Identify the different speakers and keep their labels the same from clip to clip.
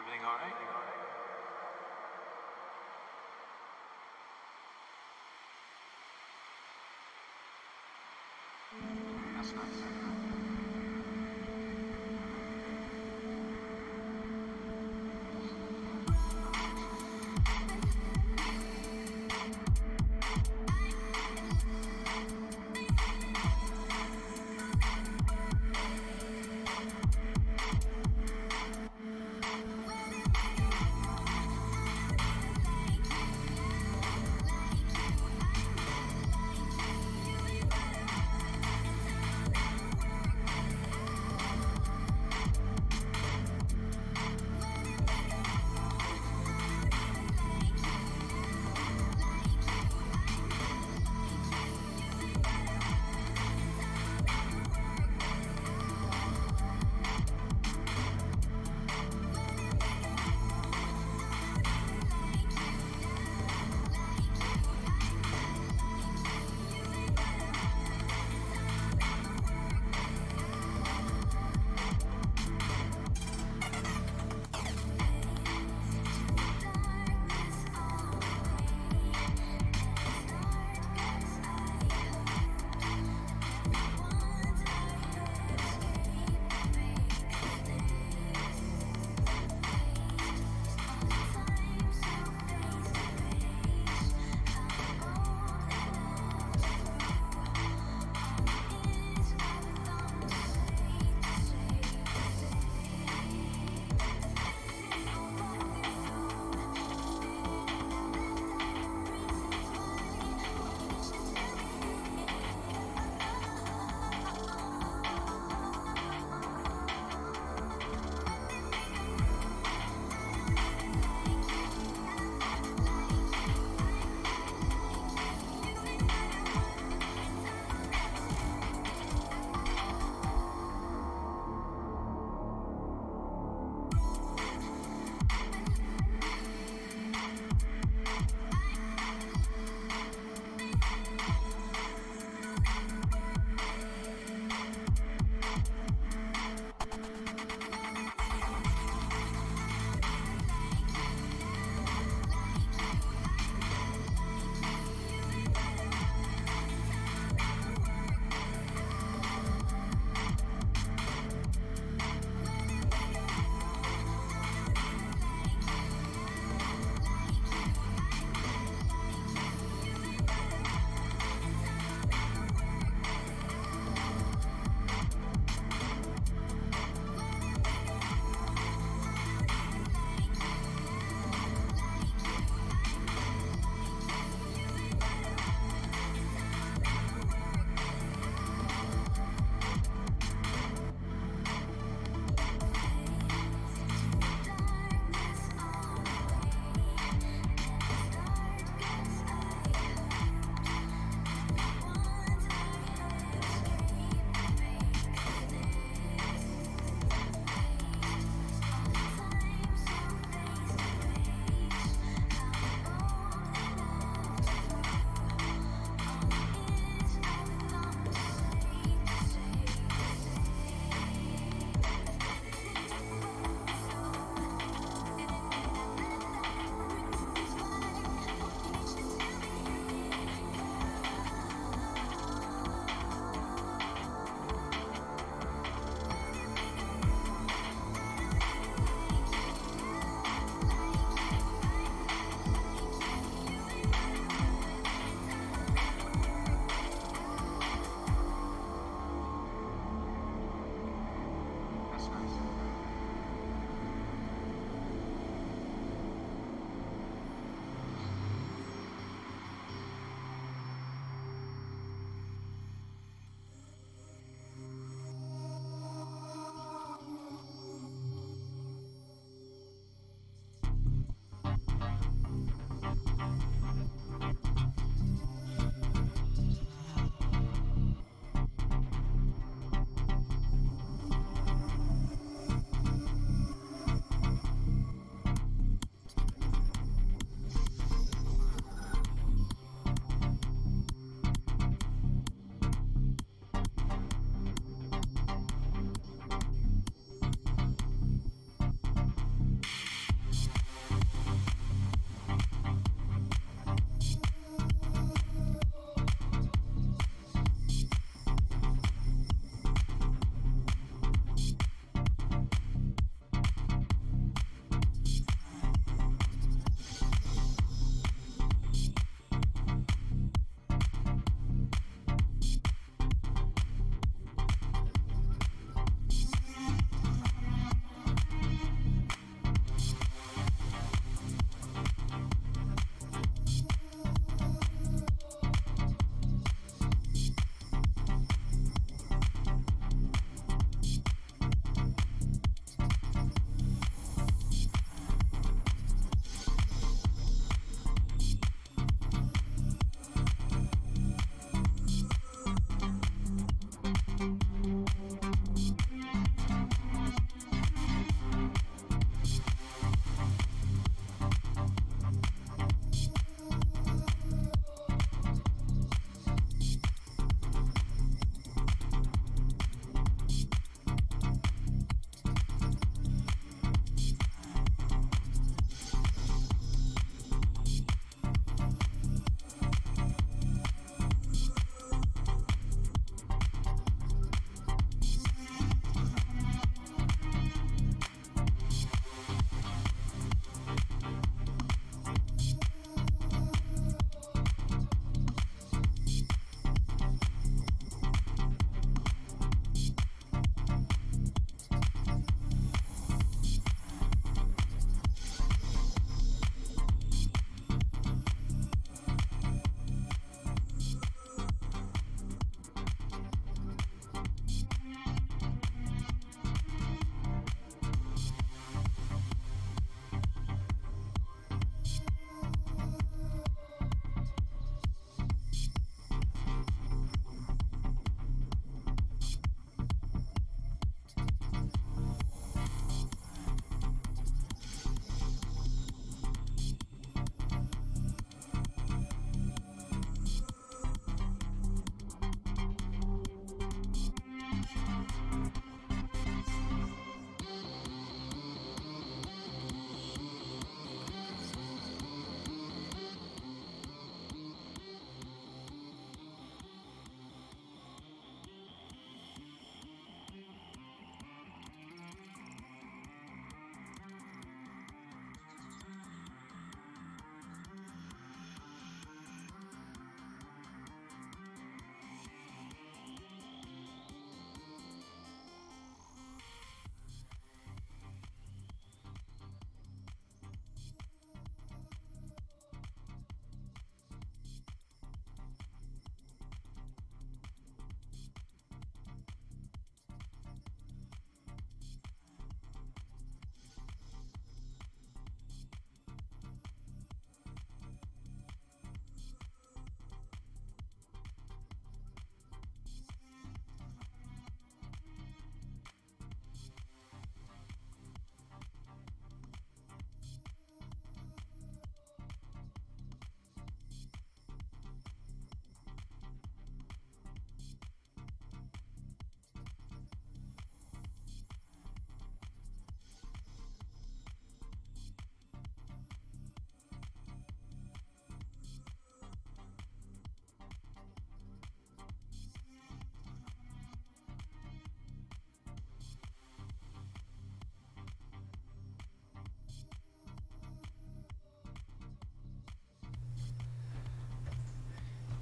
Speaker 1: Everything all right? That's nice.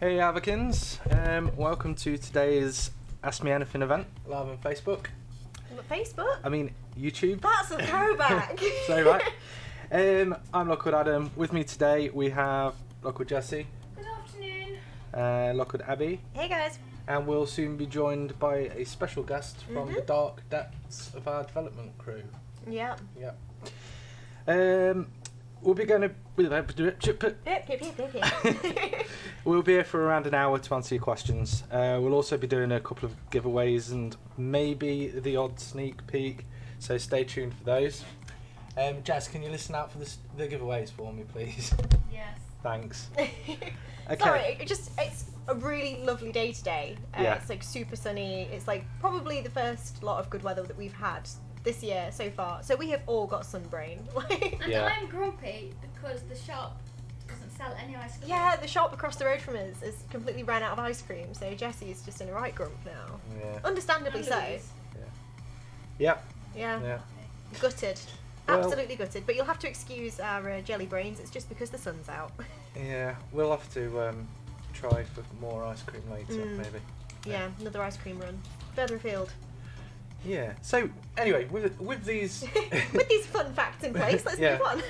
Speaker 2: Hey Avakins, welcome to today's Ask Me Anything event live on Facebook.
Speaker 3: Facebook?
Speaker 2: I mean YouTube.
Speaker 3: That's a throwback.
Speaker 2: So right. I'm Lockwood Adam. With me today we have Lockwood Jesse.
Speaker 4: Good afternoon.
Speaker 2: Lockwood Abby.
Speaker 3: Hey guys.
Speaker 2: And we'll soon be joined by a special guest from the dark depths of our development crew.
Speaker 3: Yeah.
Speaker 2: Yeah. We'll be going to. We'll be here for around an hour to answer your questions. We'll also be doing a couple of giveaways and maybe the odd sneak peek, so stay tuned for those. Jess, can you listen out for the giveaways for me, please?
Speaker 4: Yes.
Speaker 2: Thanks.
Speaker 3: Okay.
Speaker 2: Okay.
Speaker 3: Sorry, it's a really lovely day today.
Speaker 2: Yeah.
Speaker 3: It's like super sunny. It's like probably the first lot of good weather that we've had this year so far. So we have all got sunbrain.
Speaker 4: And
Speaker 2: Yeah.
Speaker 4: I'm grumpy because the shop doesn't sell any ice cream.
Speaker 3: Yeah, the shop across the road from us is completely ran out of ice cream. So Jesse's just in a right grump now.
Speaker 2: Yeah.
Speaker 3: Understandably
Speaker 4: And
Speaker 3: so.
Speaker 4: Louise.
Speaker 2: Yeah.
Speaker 3: Yeah.
Speaker 2: Yeah.
Speaker 3: Gutted.
Speaker 2: Well-
Speaker 3: Absolutely gutted. But you'll have to excuse our jelly brains. It's just because the sun's out.
Speaker 2: Yeah. We'll have to try for more ice cream later, maybe.
Speaker 3: Yeah, another ice cream run. Further afield.
Speaker 2: Yeah. So anyway, with these
Speaker 3: With these fun facts in place, let's
Speaker 2: Yeah.
Speaker 3: move on.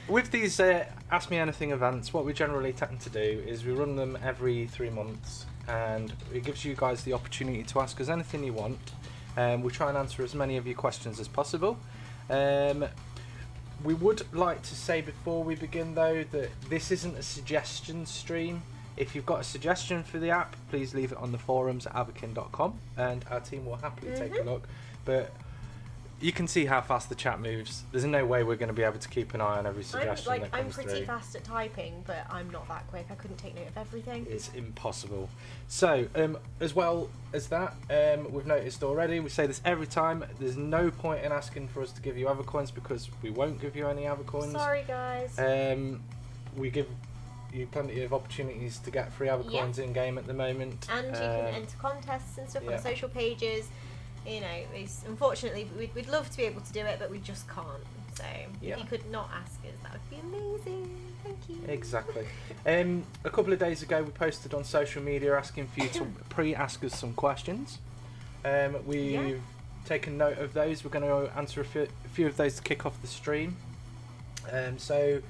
Speaker 2: with these Ask Me Anything events, what we generally tend to do is we run them every 3 months, and it gives you guys the opportunity to ask us anything you want. We try and answer as many of your questions as possible. We would like to say before we begin though that this isn't a suggestion stream. If you've got a suggestion for the app, please leave it on the forums at avakin.com and our team will happily take a look. But you can see how fast the chat moves. There's no way we're going to be able to keep an eye on every suggestion that
Speaker 3: I'm
Speaker 2: comes
Speaker 3: pretty
Speaker 2: through.
Speaker 3: fast at typing, but I'm not that quick. I couldn't take note of everything.
Speaker 2: It's impossible. So, as well as that, we've noticed already, we say this every time, there's no point in asking for us to give you Avacoins because we won't give you any Avacoins.
Speaker 3: Sorry, guys.
Speaker 2: We give you plenty of opportunities to get free Avacoins in game at the moment.
Speaker 3: And you can enter contests and stuff on
Speaker 2: yeah.
Speaker 3: the social pages. You know, unfortunately, we'd love to be able to do it, but we just can't. So
Speaker 2: Yeah.
Speaker 3: if you could not ask us, that would be amazing. Thank you.
Speaker 2: Exactly. A couple of days ago, we posted on social media asking for you to pre-ask us some questions. We've taken note of those. We're going to answer a few of those to kick off the stream. So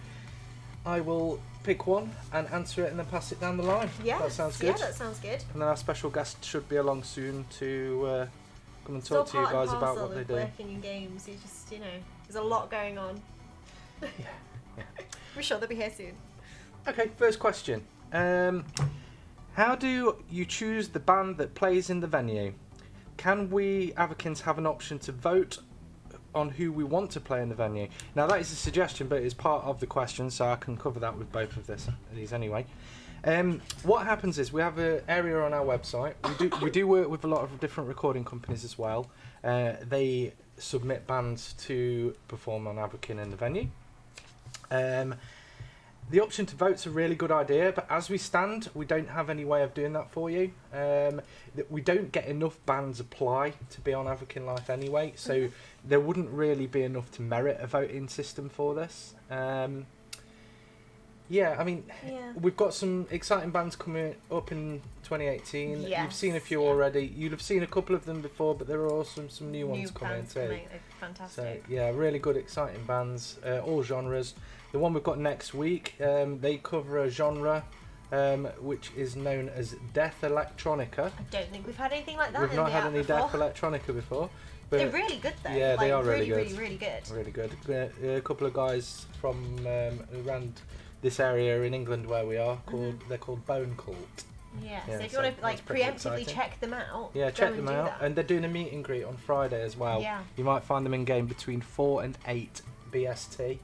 Speaker 2: I will pick one and answer it and then pass it down the line.
Speaker 3: Yeah,
Speaker 2: That sounds good.
Speaker 3: Yeah, that sounds good.
Speaker 2: And then our special guest should be along soon to come and
Speaker 3: Still
Speaker 2: talk to you
Speaker 3: part and
Speaker 2: guys about
Speaker 3: parcel
Speaker 2: what they
Speaker 3: of
Speaker 2: do.
Speaker 3: working in games. You just, there's a lot going on.
Speaker 2: Yeah.
Speaker 3: We're sure they'll be here soon.
Speaker 2: Okay, first question. How do you choose the band that plays in the venue? Can we Avakins have an option to vote on who we want to play in the venue? Now that is a suggestion, but it's part of the question, so I can cover that with both of these anyway. What happens is we have an area on our website. We do work with a lot of different recording companies as well. They submit bands to perform on Avakin in the venue. The option to vote's a really good idea, but as we stand, we don't have any way of doing that for you. We don't get enough bands apply to be on Avakin Life anyway, so there wouldn't really be enough to merit a voting system for this. We've got some exciting bands coming up in 2018.
Speaker 3: Yes,
Speaker 2: You've seen a few already. You'll have seen a couple of them before, but there are also some new ones coming
Speaker 3: bands
Speaker 2: too.
Speaker 3: coming. They're fantastic.
Speaker 2: So yeah, really good, exciting bands, all genres. The one we've got next week, they cover a genre which is known as Death Electronica.
Speaker 3: I don't think we've had anything like that.
Speaker 2: We've
Speaker 3: in
Speaker 2: not
Speaker 3: the
Speaker 2: had
Speaker 3: app
Speaker 2: any
Speaker 3: before.
Speaker 2: Death Electronica before. But
Speaker 3: They're really good though.
Speaker 2: Yeah, they are really
Speaker 3: really
Speaker 2: good.
Speaker 3: Really, really good.
Speaker 2: Really good. A couple of guys from around this area in England where we are they're called Bone Cult.
Speaker 3: Yeah.
Speaker 2: Yeah,
Speaker 3: So if you
Speaker 2: so
Speaker 3: want to
Speaker 2: that's
Speaker 3: like
Speaker 2: pretty
Speaker 3: preemptively
Speaker 2: exciting.
Speaker 3: check them out,
Speaker 2: Yeah,
Speaker 3: go
Speaker 2: check
Speaker 3: and
Speaker 2: them
Speaker 3: do
Speaker 2: out.
Speaker 3: that.
Speaker 2: And they're doing a meet and greet on Friday as well.
Speaker 3: Yeah.
Speaker 2: You might find them in game between 4 and 8 BST,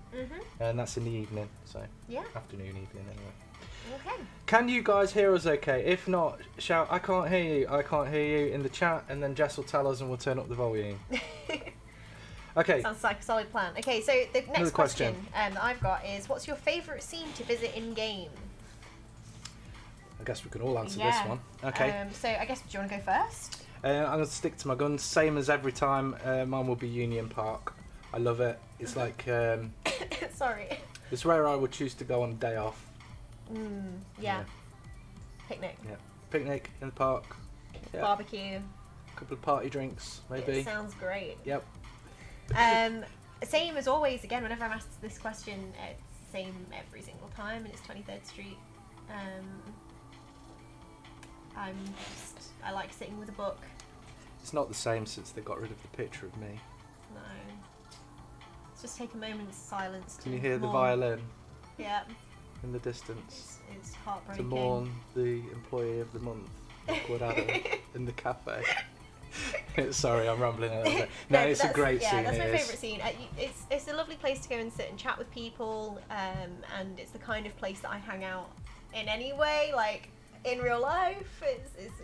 Speaker 2: and that's in the evening, so
Speaker 3: Yeah.
Speaker 2: afternoon, evening anyway.
Speaker 3: Okay.
Speaker 2: Can you guys hear us okay? If not, shout, I can't hear you, I can't hear you in the chat, and then Jess will tell us and we'll turn up the volume. Okay.
Speaker 3: Sounds like a solid plan. Okay, so the next
Speaker 2: Another question.
Speaker 3: that I've got is, what's your favourite scene to visit in game?
Speaker 2: I guess we can all answer this one. Okay.
Speaker 3: So I guess, do you want to go first?
Speaker 2: I'm going to stick to my guns, same as every time. Mine will be Union Park. I love it. It's like,
Speaker 3: Sorry.
Speaker 2: it's where I would choose to go on a day off.
Speaker 3: Yeah. Picnic.
Speaker 2: Yeah. Picnic in the park. Yeah.
Speaker 3: Barbecue.
Speaker 2: A couple of party drinks, maybe.
Speaker 3: It sounds great.
Speaker 2: Yep.
Speaker 3: Same as always, again, whenever I'm asked this question, it's the same every single time, and it's 23rd Street. I like sitting with a book.
Speaker 2: It's not the same since they got rid of the picture of me.
Speaker 3: No. Let's just take a moment's silence to
Speaker 2: Can you hear the
Speaker 3: mourn.
Speaker 2: violin
Speaker 3: Yeah.
Speaker 2: in the distance?
Speaker 3: It's
Speaker 2: To
Speaker 3: heartbreaking.
Speaker 2: mourn the employee of the month, Awkward Adam, in the cafe. Sorry, I'm rambling a little bit. No, it's a great scene.
Speaker 3: Yeah, that's my
Speaker 2: it is.
Speaker 3: favourite scene. It's a lovely place to go and sit and chat with people, and it's the kind of place that I hang out in anyway. Like in real life,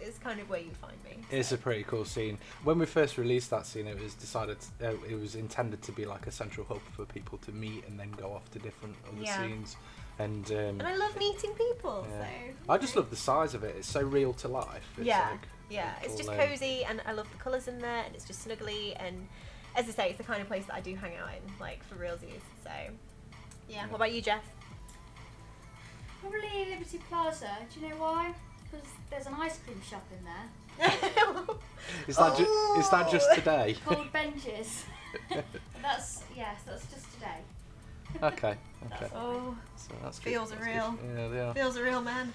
Speaker 3: it's kind of where you find me.
Speaker 2: It's a pretty cool scene. When we first released that scene, it was decided it was intended to be like a central hub for people to meet and then go off to different other scenes. And
Speaker 3: I love meeting people.
Speaker 2: yeah.
Speaker 3: So
Speaker 2: I just love the size of it. It's so real to life. It's
Speaker 3: it's just
Speaker 2: all,
Speaker 3: cozy, and I love the colours in there, and it's just snuggly, and as I say, it's the kind of place that I do hang out in, like for realsies. So yeah. What about you, Jeff?
Speaker 4: Probably Liberty Plaza. Do you know why? Because there's an ice cream shop in there
Speaker 2: Is that just today?
Speaker 4: called Benches. That's just today.
Speaker 2: Okay.
Speaker 3: Oh,
Speaker 2: So that's good.
Speaker 3: feels
Speaker 2: That's
Speaker 3: are
Speaker 2: good.
Speaker 3: real.
Speaker 2: Yeah, they are.
Speaker 3: Feels a real man.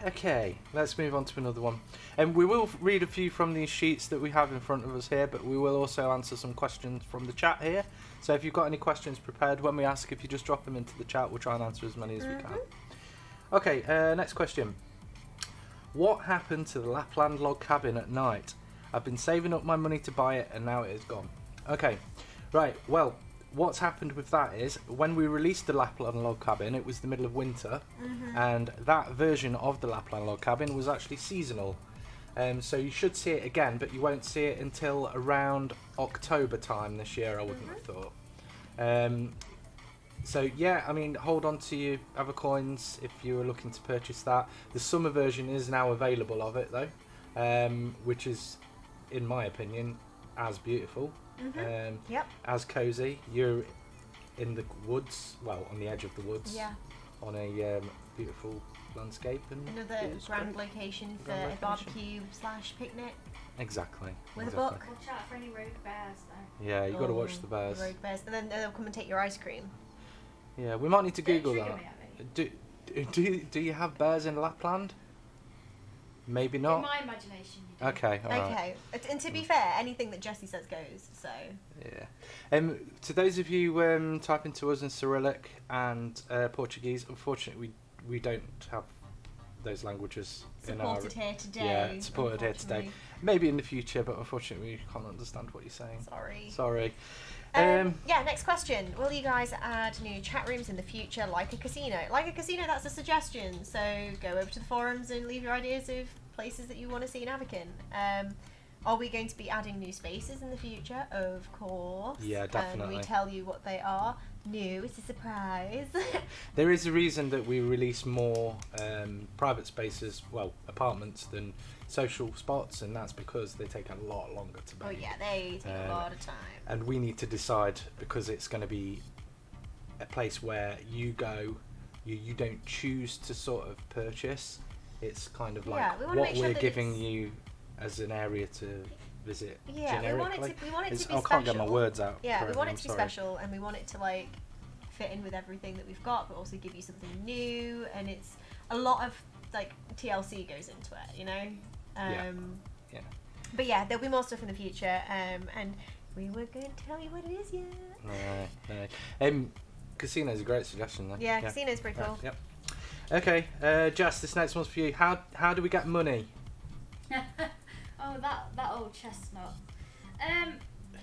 Speaker 2: Okay, let's move on to another one. And we will read a few from these sheets that we have in front of us here, but we will also answer some questions from the chat here. So if you've got any questions prepared when we ask, if you just drop them into the chat, we'll try and answer as many as we can. Okay, next question. What happened to the Lapland log cabin at night? I've been saving up my money to buy it, and now it is gone. Okay, right, well, what's happened with that is when we released the Lapland log cabin, it was the middle of winter, and that version of the Lapland log cabin was actually seasonal. So you should see it again, but you won't see it until around October time this year, I wouldn't have thought. So yeah, I mean, hold on to your Avacoins if you were looking to purchase that. The summer version is now available of it though, which is, in my opinion, as beautiful.
Speaker 3: Yep.
Speaker 2: As cozy. You're in the woods, well, on the edge of the woods,
Speaker 3: Yeah.
Speaker 2: on a beautiful landscape, and
Speaker 3: Another
Speaker 2: it was
Speaker 3: grand
Speaker 2: great.
Speaker 3: location for
Speaker 2: Grand
Speaker 3: a
Speaker 2: location.
Speaker 3: barbecue/picnic
Speaker 2: Exactly.
Speaker 3: with
Speaker 2: exactly.
Speaker 3: a book.
Speaker 4: Watch out for any rogue bears, though.
Speaker 2: Yeah, you got to watch the bears.
Speaker 3: Rogue bears, and then they'll come and take your ice cream.
Speaker 2: Yeah, we might need to
Speaker 4: Don't
Speaker 2: Google
Speaker 4: trigger
Speaker 2: that.
Speaker 4: me, Abby.
Speaker 2: Do you have bears in Lapland? Maybe not.
Speaker 4: In my imagination, you do.
Speaker 2: Okay. All right.
Speaker 3: Okay, and to be fair, anything that Jessie says goes. So
Speaker 2: Yeah. To those of you typing to us in Cyrillic and Portuguese, unfortunately we don't have those languages
Speaker 3: supported here today.
Speaker 2: Yeah, supported here today.
Speaker 3: unfortunately.
Speaker 2: Maybe in the future, but unfortunately we can't understand what you're saying.
Speaker 3: Sorry.
Speaker 2: Sorry.
Speaker 3: Yeah, next question. Will you guys add new chat rooms in the future like a casino? Like a casino, that's a suggestion. So go over to the forums and leave your ideas of places that you want to see in Avakin. Are we going to be adding new spaces in the future? Of course.
Speaker 2: Yeah, definitely.
Speaker 3: Can we tell you what they are? No, it's a surprise.
Speaker 2: There is a reason that we release more private spaces, well, apartments, than social spots, and that's because they take a lot longer to
Speaker 3: Oh
Speaker 2: make.
Speaker 3: yeah, they take a lot of time.
Speaker 2: And we need to decide, because it's going to be a place where you go, you don't choose to sort of purchase. It's kind of like
Speaker 3: we wanna
Speaker 2: what
Speaker 3: make sure
Speaker 2: we're
Speaker 3: that
Speaker 2: giving
Speaker 3: it's-
Speaker 2: you as an area to visit.
Speaker 3: Yeah, we want it
Speaker 2: generically.
Speaker 3: to be
Speaker 2: I
Speaker 3: special.
Speaker 2: can't get my words out.
Speaker 3: Yeah, we
Speaker 2: correctly,
Speaker 3: want it
Speaker 2: I'm
Speaker 3: to be
Speaker 2: sorry.
Speaker 3: special, and we want it to like fit in with everything that we've got, but also give you something new. And it's a lot of like TLC goes into it, you know.
Speaker 2: Yeah.
Speaker 3: But yeah, there'll be more stuff in the future, and we weren't going to tell you what it is yet.
Speaker 2: No. Casino's a great suggestion, though.
Speaker 3: Yeah, casino's pretty cool.
Speaker 2: Yep. Okay, Jess, this next one's for you. How do we get money?
Speaker 4: Oh, that old chestnut.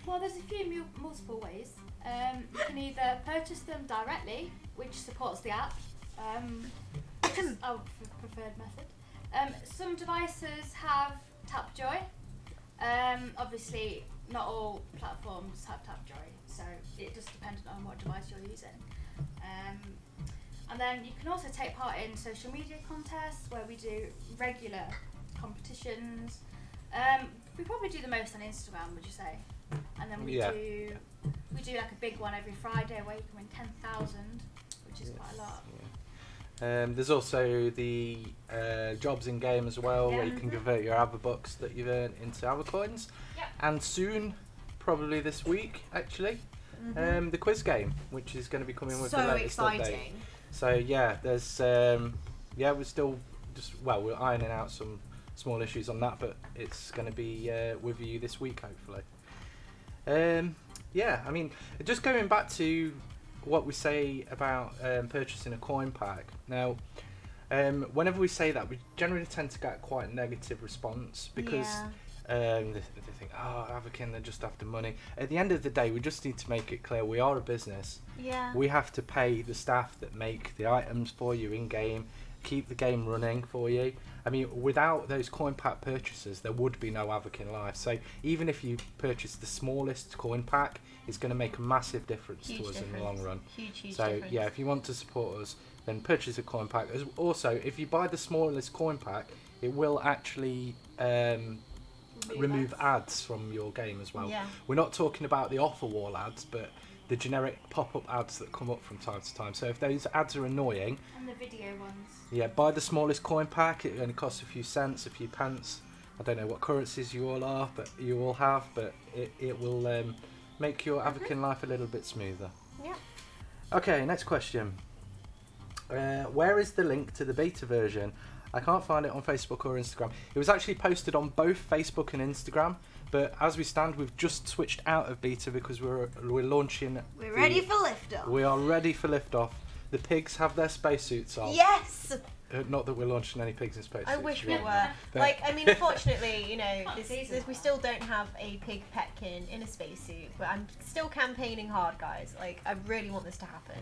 Speaker 4: Well, there's a few multiple ways. You can either purchase them directly, which supports the app, which is our preferred method. Some devices have Tapjoy. Obviously, not all platforms have Tapjoy, so it just depends on what device you're using. And then you can also take part in social media contests where we do regular competitions. We probably do the most on Instagram, would you say? And then we do like a big one every Friday where you can win 10,000, which is quite a lot.
Speaker 2: There's also the jobs in game as well, where you can convert your Avabucks that you've earned into Avacoins.
Speaker 4: Yep.
Speaker 2: And soon, probably this week actually, the quiz game, which is going to be coming with the
Speaker 3: So
Speaker 2: latest update.
Speaker 3: exciting.
Speaker 2: So yeah, there's we're still we're ironing out some small issues on that, but it's going to be with you this week hopefully. Yeah, I mean, just going back to what we say about purchasing a coin pack. Now, whenever we say that, we generally tend to get quite a negative response because they think, oh, Avakin, they're just after money. At the end of the day, we just need to make it clear we are a business.
Speaker 3: Yeah.
Speaker 2: We have to pay the staff that make the items for you in game, keep the game running for you. I mean, without those coin pack purchases, there would be no Avakin Life. So even if you purchase the smallest coin pack, it's going to make a massive difference to us in the long run.
Speaker 3: Huge
Speaker 2: So
Speaker 3: difference.
Speaker 2: yeah, if you want to support us, then purchase a coin pack. Also, if you buy the smallest coin pack, it will actually remove ads from your game as well.
Speaker 3: Yeah.
Speaker 2: We're not talking about the offer wall ads, but the generic pop-up ads that come up from time to time. So if those ads are annoying,
Speaker 4: And the video ones.
Speaker 2: yeah, buy the smallest coin pack. It only costs a few cents, a few pence. I don't know what currencies you all are, but you all have, but it will make your Avakin life a little bit smoother.
Speaker 3: Yeah.
Speaker 2: Okay, next question. Where is the link to the beta version? I can't find it on Facebook or Instagram. It was actually posted on both Facebook and Instagram, but as we stand, we've just switched out of beta because we're launching.
Speaker 3: We're ready for liftoff.
Speaker 2: We are ready for liftoff. The pigs have their spacesuits on.
Speaker 3: Yes.
Speaker 2: Not that we're launching any pigs in spacesuits.
Speaker 3: I wish we
Speaker 2: yet.
Speaker 3: were.
Speaker 2: But-
Speaker 3: Like, I mean, unfortunately, you know,
Speaker 4: Season
Speaker 3: we still don't have a pig petkin in a spacesuit, but I'm still campaigning hard, guys. Like, I really want this to happen.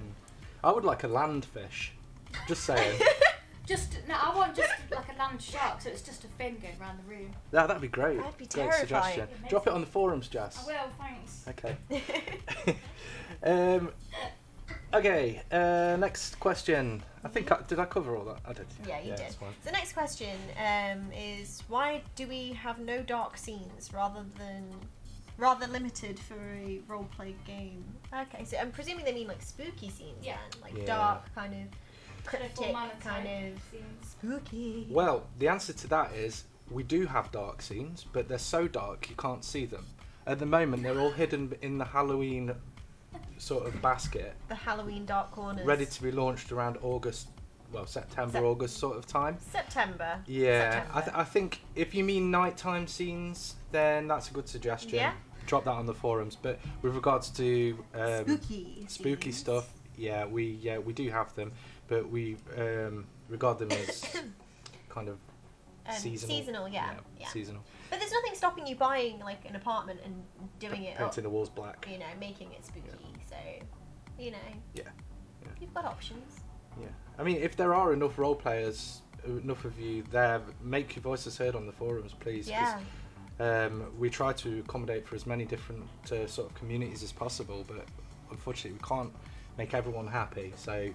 Speaker 2: I would like a land fish. Just saying.
Speaker 4: I want just like a land shark, so it's just a fin going around the room.
Speaker 2: Yeah, that'd be great.
Speaker 3: That'd be
Speaker 2: Great
Speaker 3: terrifying.
Speaker 2: suggestion. Drop it on the forums, Jess.
Speaker 4: I will, thanks.
Speaker 2: Okay. Okay. Next question. I think did I cover all that? I did.
Speaker 3: Yeah, you did.
Speaker 2: That's fine.
Speaker 3: The next question is why do we have no dark scenes rather limited for a roleplay game? Okay, so I'm presuming they mean like spooky scenes,
Speaker 4: Yeah.
Speaker 3: then, like
Speaker 2: Yeah.
Speaker 3: dark kind of
Speaker 4: Colourful
Speaker 3: cryptic
Speaker 4: manner
Speaker 3: kind
Speaker 4: type
Speaker 3: of
Speaker 4: scenes.
Speaker 3: spooky.
Speaker 2: Well, the answer to that is we do have dark scenes, but they're so dark you can't see them. At the moment, they're all hidden in the Halloween sort of basket,
Speaker 3: The Halloween dark corners.
Speaker 2: ready to be launched around September, August sort of time.
Speaker 3: September.
Speaker 2: Yeah,
Speaker 3: September.
Speaker 2: I think if you mean nighttime scenes, then that's a good suggestion.
Speaker 3: Yeah.
Speaker 2: Drop that on the forums. But with regards to
Speaker 3: spooky scenes.
Speaker 2: stuff, yeah, we do have them, but we regard them as kind of seasonal.
Speaker 3: Yeah.
Speaker 2: Seasonal.
Speaker 3: But there's nothing stopping you buying like an apartment and doing it up,
Speaker 2: Painting the walls black.
Speaker 3: you know, making it spooky. So, you know,
Speaker 2: Yeah.
Speaker 3: you've got options.
Speaker 2: Yeah. I mean, if there are enough role players, enough of you there, make your voices heard on the forums, please. 'cause,
Speaker 3: Yeah.
Speaker 2: we try to accommodate for as many different sort of communities as possible, but unfortunately we can't make everyone happy. So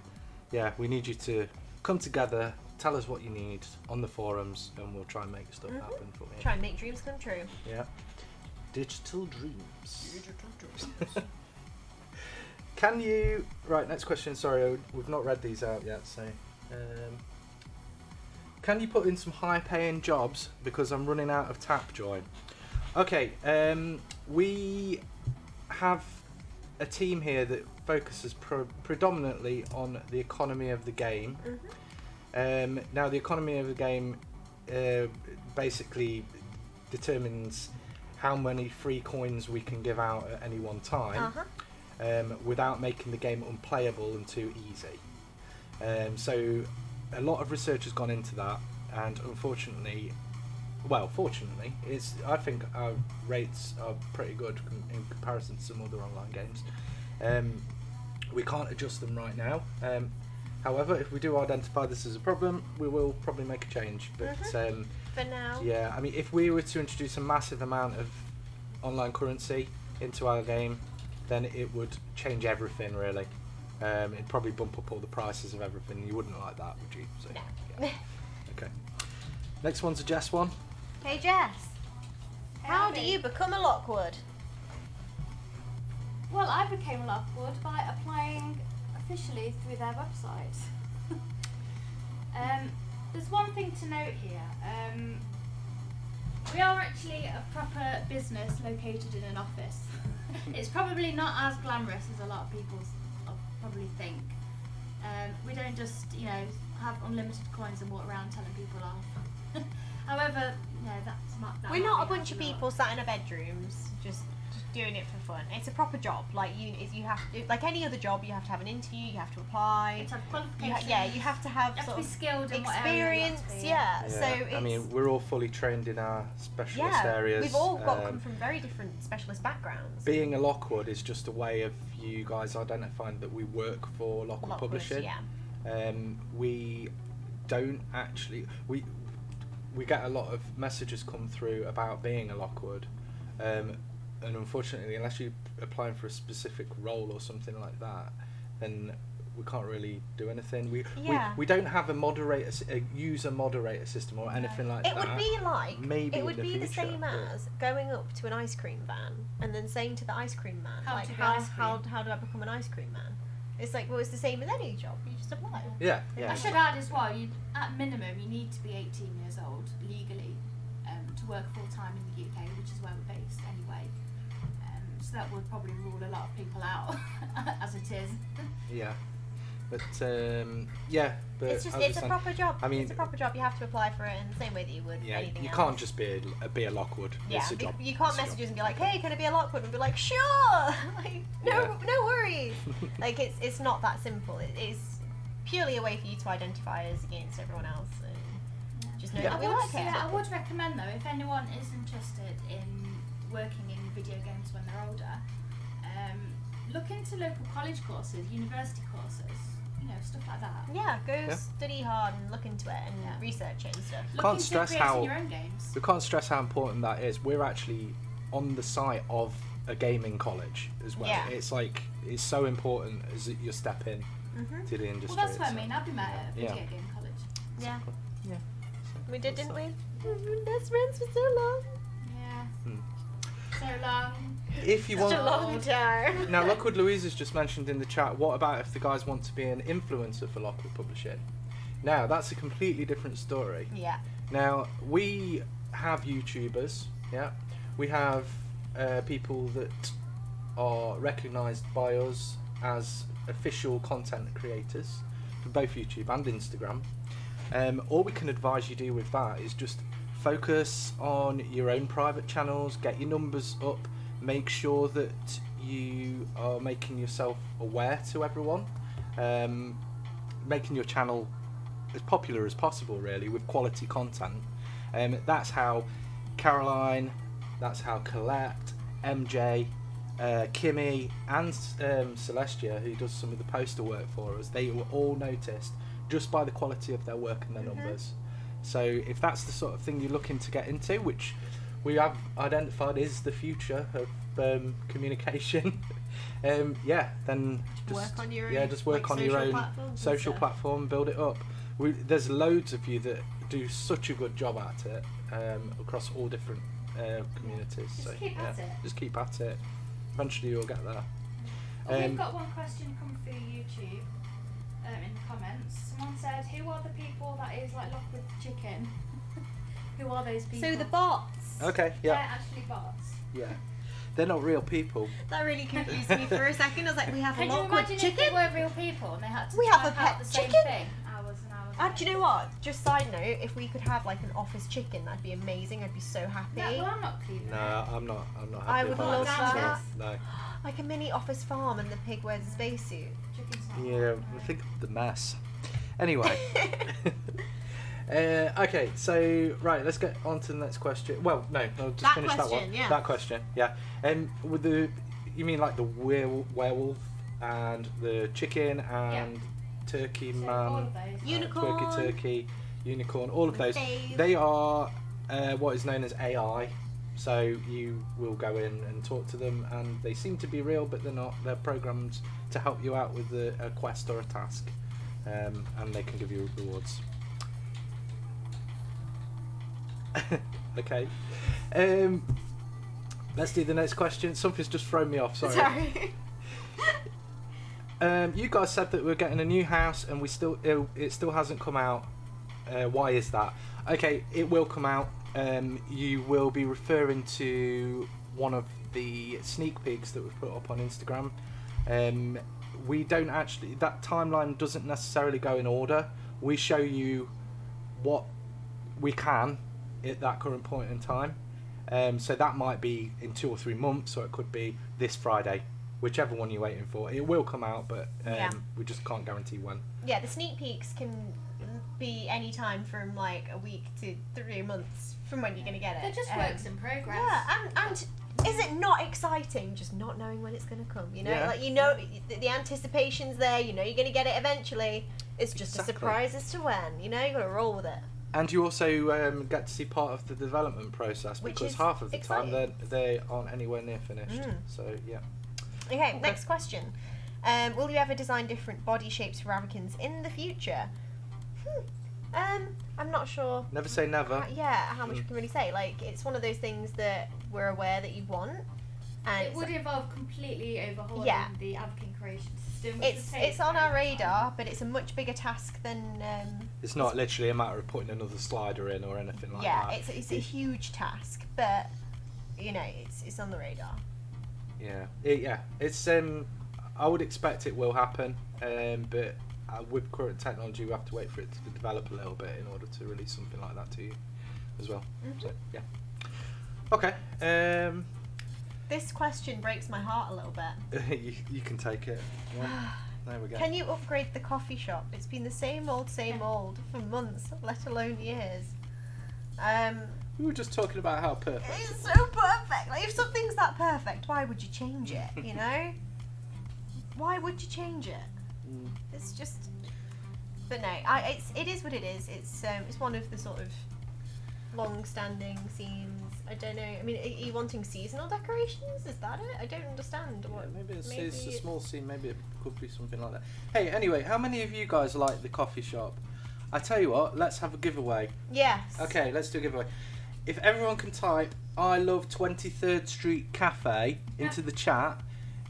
Speaker 2: yeah, we need you to come together, tell us what you need on the forums, and we'll try and make stuff happen for you.
Speaker 3: Try and make dreams come true.
Speaker 2: Yeah. Digital dreams. Can you... Right, next question. Sorry, we've not read these out yet, so... can you put in some high-paying jobs because I'm running out of tap joy? Okay, we have a team here that focuses predominantly on the economy of the game. Now, the economy of the game basically determines how many free coins we can give out at any one time. Without making the game unplayable and too easy. So a lot of research has gone into that, and unfortunately, fortunately, I think our rates are pretty good in comparison to some other online games. We can't adjust them right now. However, if we do identify this as a problem, we will probably make a change. But
Speaker 3: For now.
Speaker 2: yeah, I mean, if we were to introduce a massive amount of online currency into our game, then it would change everything, really. It'd probably bump up all the prices of everything. You wouldn't like that, would you? So,
Speaker 3: No.
Speaker 2: yeah. Okay. Next one's a Jess one.
Speaker 3: Hey Jess, how do you become a Lockwood?
Speaker 4: Well, I became a Lockwood by applying officially through their website. There's one thing to note here. We are actually a proper business located in an office. It's probably not as glamorous as a lot of people probably think. We don't just, have unlimited coins and walk around telling people off. However,
Speaker 3: We're not a bunch of people sat in our bedrooms just doing it for fun. It's a proper job. Like you have to, like any other job, you have to have an interview, you have to apply.
Speaker 4: You have to have qualifications.
Speaker 3: You have to have
Speaker 4: You have
Speaker 3: sort
Speaker 4: to be
Speaker 3: of
Speaker 4: skilled in what area you
Speaker 3: experience.
Speaker 4: want to be.
Speaker 3: Yeah. So it's,
Speaker 2: I mean, we're all fully trained in our specialist areas.
Speaker 3: we've all come from very different specialist backgrounds.
Speaker 2: Being a Lockwood is just a way of you guys identifying that we work for Lockwood Publishing.
Speaker 3: Yeah.
Speaker 2: We don't actually we get a lot of messages come through about being a Lockwood, and unfortunately, unless you're applying for a specific role or something like that, then we can't really do anything. We don't have a user moderator system or anything like that.
Speaker 3: It would be like
Speaker 2: maybe
Speaker 3: it would
Speaker 2: in the
Speaker 3: be the
Speaker 2: future,
Speaker 3: same
Speaker 2: but-
Speaker 3: as going up to an ice cream van and then saying to the ice cream man,
Speaker 4: How
Speaker 3: like,
Speaker 4: to do
Speaker 3: how
Speaker 4: ice cream.
Speaker 3: do I become an ice cream man? It's like, well, it's the same as any job. You just apply.
Speaker 2: Yeah,
Speaker 4: I
Speaker 2: yeah.
Speaker 4: should add as well, at minimum, you need to be 18 years old legally to work full time in the UK, which is where we're based anyway. So that would probably rule a lot of people out, as it is.
Speaker 2: Yeah. But but
Speaker 3: It's
Speaker 2: as I
Speaker 3: it's a
Speaker 2: said,
Speaker 3: proper job.
Speaker 2: I mean,
Speaker 3: it's a proper job. You have to apply for it in the same way that you would anything
Speaker 2: you
Speaker 3: else.
Speaker 2: can't just be a Lockwood.
Speaker 3: Yeah,
Speaker 2: It's a job.
Speaker 3: you can't
Speaker 2: It's a
Speaker 3: message
Speaker 2: job.
Speaker 3: us and be like, "Hey, can I be a Lockwood?" And be like, "Sure." Like, no worries. Like it's not that simple. It is purely a way for you to identify us against everyone else and just know
Speaker 2: Yeah.
Speaker 3: that we work here.
Speaker 4: I would recommend though, if anyone is interested in working in video games when they're older, look into local college courses, university courses, stuff like that.
Speaker 3: Yeah, go study hard and look into it and research it and stuff.
Speaker 4: Look
Speaker 2: Can't
Speaker 4: into
Speaker 2: stress
Speaker 4: creating
Speaker 2: how-
Speaker 4: your own games.
Speaker 2: We can't stress how important that is. We're actually on the site of a gaming college as well.
Speaker 3: Yeah.
Speaker 2: It's like it's so important as you step in
Speaker 3: Mhm.
Speaker 2: to the industry.
Speaker 4: Well, that's what I
Speaker 2: itself.
Speaker 4: mean. I've been at a video
Speaker 2: Yeah.
Speaker 4: game college.
Speaker 3: Yeah,
Speaker 2: Yeah.
Speaker 3: we did, didn't we? We've been best friends for so long.
Speaker 4: Yeah.
Speaker 2: Hmm.
Speaker 4: So long.
Speaker 2: If you
Speaker 3: Such a
Speaker 2: want,
Speaker 3: long time.
Speaker 2: now Lockwood Louise has just mentioned in the chat. What about if the guys want to be an influencer for Lockwood Publishing? Now that's a completely different story.
Speaker 3: Yeah.
Speaker 2: Now we have YouTubers. Yeah, we have people that are recognised by us as official content creators for both YouTube and Instagram. All we can advise you do with that is just focus on your own private channels, get your numbers up, make sure that you are making yourself aware to everyone, making your channel as popular as possible really with quality content. That's how Caroline, that's how Colette, MJ, Kimmy and Celestia, who does some of the poster work for us, they were all noticed just by the quality of their work and their numbers. So if that's the sort of thing you're looking to get into, which we have identified is the future of communication, then just
Speaker 3: Work on your own,
Speaker 2: just work
Speaker 3: like,
Speaker 2: on your
Speaker 3: social
Speaker 2: own
Speaker 3: platforms and
Speaker 2: social
Speaker 3: stuff.
Speaker 2: platform, build it up. There's loads of you that do such a good job at it across all different communities.
Speaker 4: Just keep at it.
Speaker 2: Just keep at it. Eventually you'll get there.
Speaker 4: We've got one question come through YouTube in the comments. Someone said, "Who are the people that is like Lockwood Chicken?" Who are those people?
Speaker 3: So the bots.
Speaker 2: Okay,
Speaker 4: They're
Speaker 2: yeah,
Speaker 4: actually bots.
Speaker 2: yeah. They're not real people.
Speaker 3: That really confused me for a second. I was like, we have a
Speaker 4: Can you
Speaker 3: Lockwood
Speaker 4: imagine
Speaker 3: chicken?
Speaker 4: if they were real people and they had to
Speaker 3: We have
Speaker 4: type
Speaker 3: a
Speaker 4: out
Speaker 3: pet
Speaker 4: the same
Speaker 3: chicken?
Speaker 4: thing hours and hours?
Speaker 3: Do you know what? Just side note, if we could have like an office chicken, that'd be amazing. I'd be so happy.
Speaker 4: No, well, I'm not clean.
Speaker 2: No, I'm not happy
Speaker 3: I would
Speaker 2: about
Speaker 3: love
Speaker 2: it.
Speaker 3: that.
Speaker 2: No.
Speaker 3: Like a mini office farm and the pig wears a spacesuit.
Speaker 4: Chicken's not
Speaker 2: Yeah,
Speaker 4: hot, no.
Speaker 2: think of the mess. Anyway. Okay, so right, let's get on to the next question. Well, no, I'll just
Speaker 3: That
Speaker 2: finish that
Speaker 3: question,
Speaker 2: one.
Speaker 3: yeah.
Speaker 2: That question, yeah. With you mean like the werewolf and the chicken and turkey
Speaker 4: So all
Speaker 2: man,
Speaker 4: of those.
Speaker 3: Unicorn.
Speaker 2: turkey, unicorn, all of those.
Speaker 3: Dave.
Speaker 2: They are what is known as AI. So you will go in and talk to them, and they seem to be real, but they're not. They're programmed to help you out with a quest or a task, and they can give you rewards. Okay. Let's do the next question. Something's just thrown me off. Sorry.
Speaker 3: Sorry.
Speaker 2: You guys said that we're getting a new house, and it still hasn't come out Why is that? Okay, it will come out. You will be referring to one of the sneak peeks that we've put up on Instagram. We don't actually, that timeline doesn't necessarily go in order. We show you what we can at that current point in time. So that might be in 2 or 3 months, or it could be this Friday, whichever one you're waiting for. It will come out, but we just can't guarantee when.
Speaker 3: Yeah, the sneak peeks can be any time from like a week to 3 months from when you're going to get it.
Speaker 4: They're just works in progress.
Speaker 3: Yeah, and is it not exciting just not knowing when it's going to come? You know,
Speaker 2: Yeah.
Speaker 3: like, you know, the anticipation's there. You know, you're going to get it eventually. It's just
Speaker 2: Exactly.
Speaker 3: a surprise as to when. You know, you got to roll with it.
Speaker 2: And you also get to see part of the development process,
Speaker 3: Which
Speaker 2: because
Speaker 3: is
Speaker 2: half of the
Speaker 3: exciting.
Speaker 2: time they aren't anywhere near finished. So yeah.
Speaker 3: Okay, next question. Will you ever design different body shapes for Avakins in the future? I'm not sure.
Speaker 2: Never say never.
Speaker 3: How much we can really say. Like, it's one of those things that we're aware that you want. And
Speaker 4: It would involve completely overhauling
Speaker 3: Yeah.
Speaker 4: the Avakin creation system. which would take
Speaker 3: it's on our
Speaker 4: very long time.
Speaker 3: radar, but it's a much bigger task than
Speaker 2: It's not literally a matter of putting another slider in or anything like that.
Speaker 3: it's a huge task, but you know, it's on the radar.
Speaker 2: Yeah. It's I would expect it will happen, but with current technology, we have to wait for it to develop a little bit in order to release something like that to you as well. So yeah. Okay.
Speaker 3: This question breaks my heart a little bit.
Speaker 2: you can take it. Yeah. There we go.
Speaker 3: Can you upgrade the coffee shop? It's been the same old for months, let alone years.
Speaker 2: We were just talking about how perfect.
Speaker 3: It's so perfect. Like, if something's that perfect, why would you change it? You know? Why would you change it? It's just. But no, it is what it is. It's one of the sort of long-standing scenes. I don't know. I mean, are you wanting seasonal decorations? Is that it? I don't understand. What?
Speaker 2: Yeah, maybe it's a small scene. Maybe it could be something like that. Hey, anyway, how many of you guys like the coffee shop? I tell you what, let's have a giveaway.
Speaker 3: Yes.
Speaker 2: Okay, let's do a giveaway. If everyone can type "I love 23rd Street Cafe" into the chat,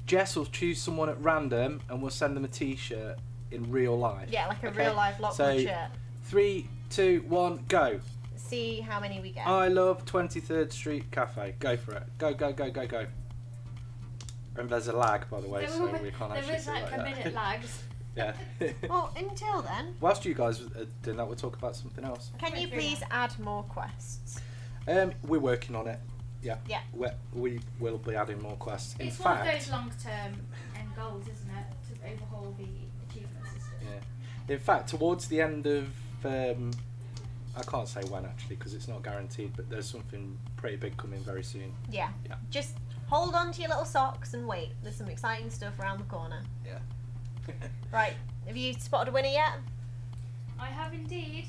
Speaker 2: Jess will choose someone at random and we'll send them a T-shirt in real life.
Speaker 3: Yeah, like a
Speaker 2: Okay?
Speaker 3: real life lockwood
Speaker 2: So,
Speaker 3: shirt.
Speaker 2: 3, 2, 1, go.
Speaker 3: See how many we get.
Speaker 2: I love 23rd Street Cafe. Go for it. Go. And there's a lag, by the way, so we can't actually
Speaker 4: There is
Speaker 2: see
Speaker 4: like a
Speaker 2: that.
Speaker 4: minute lags.
Speaker 2: Yeah.
Speaker 3: Well, until then,
Speaker 2: Whilst you guys are doing that, we'll talk about something else.
Speaker 3: can you please add more quests?
Speaker 2: We're working on it. Yeah.
Speaker 3: Yeah.
Speaker 2: We will be adding more quests. In
Speaker 4: It's one
Speaker 2: fact,
Speaker 4: of those long-term end goals, isn't it? To overhaul the achievement system.
Speaker 2: yeah. In fact, towards the end of, I can't say when actually because it's not guaranteed, but there's something pretty big coming very soon.
Speaker 3: Yeah.
Speaker 2: Yeah.
Speaker 3: Just hold on to your little socks and wait. There's some exciting stuff around the corner.
Speaker 2: Yeah.
Speaker 3: Right. Have you spotted a winner yet?
Speaker 4: I have indeed.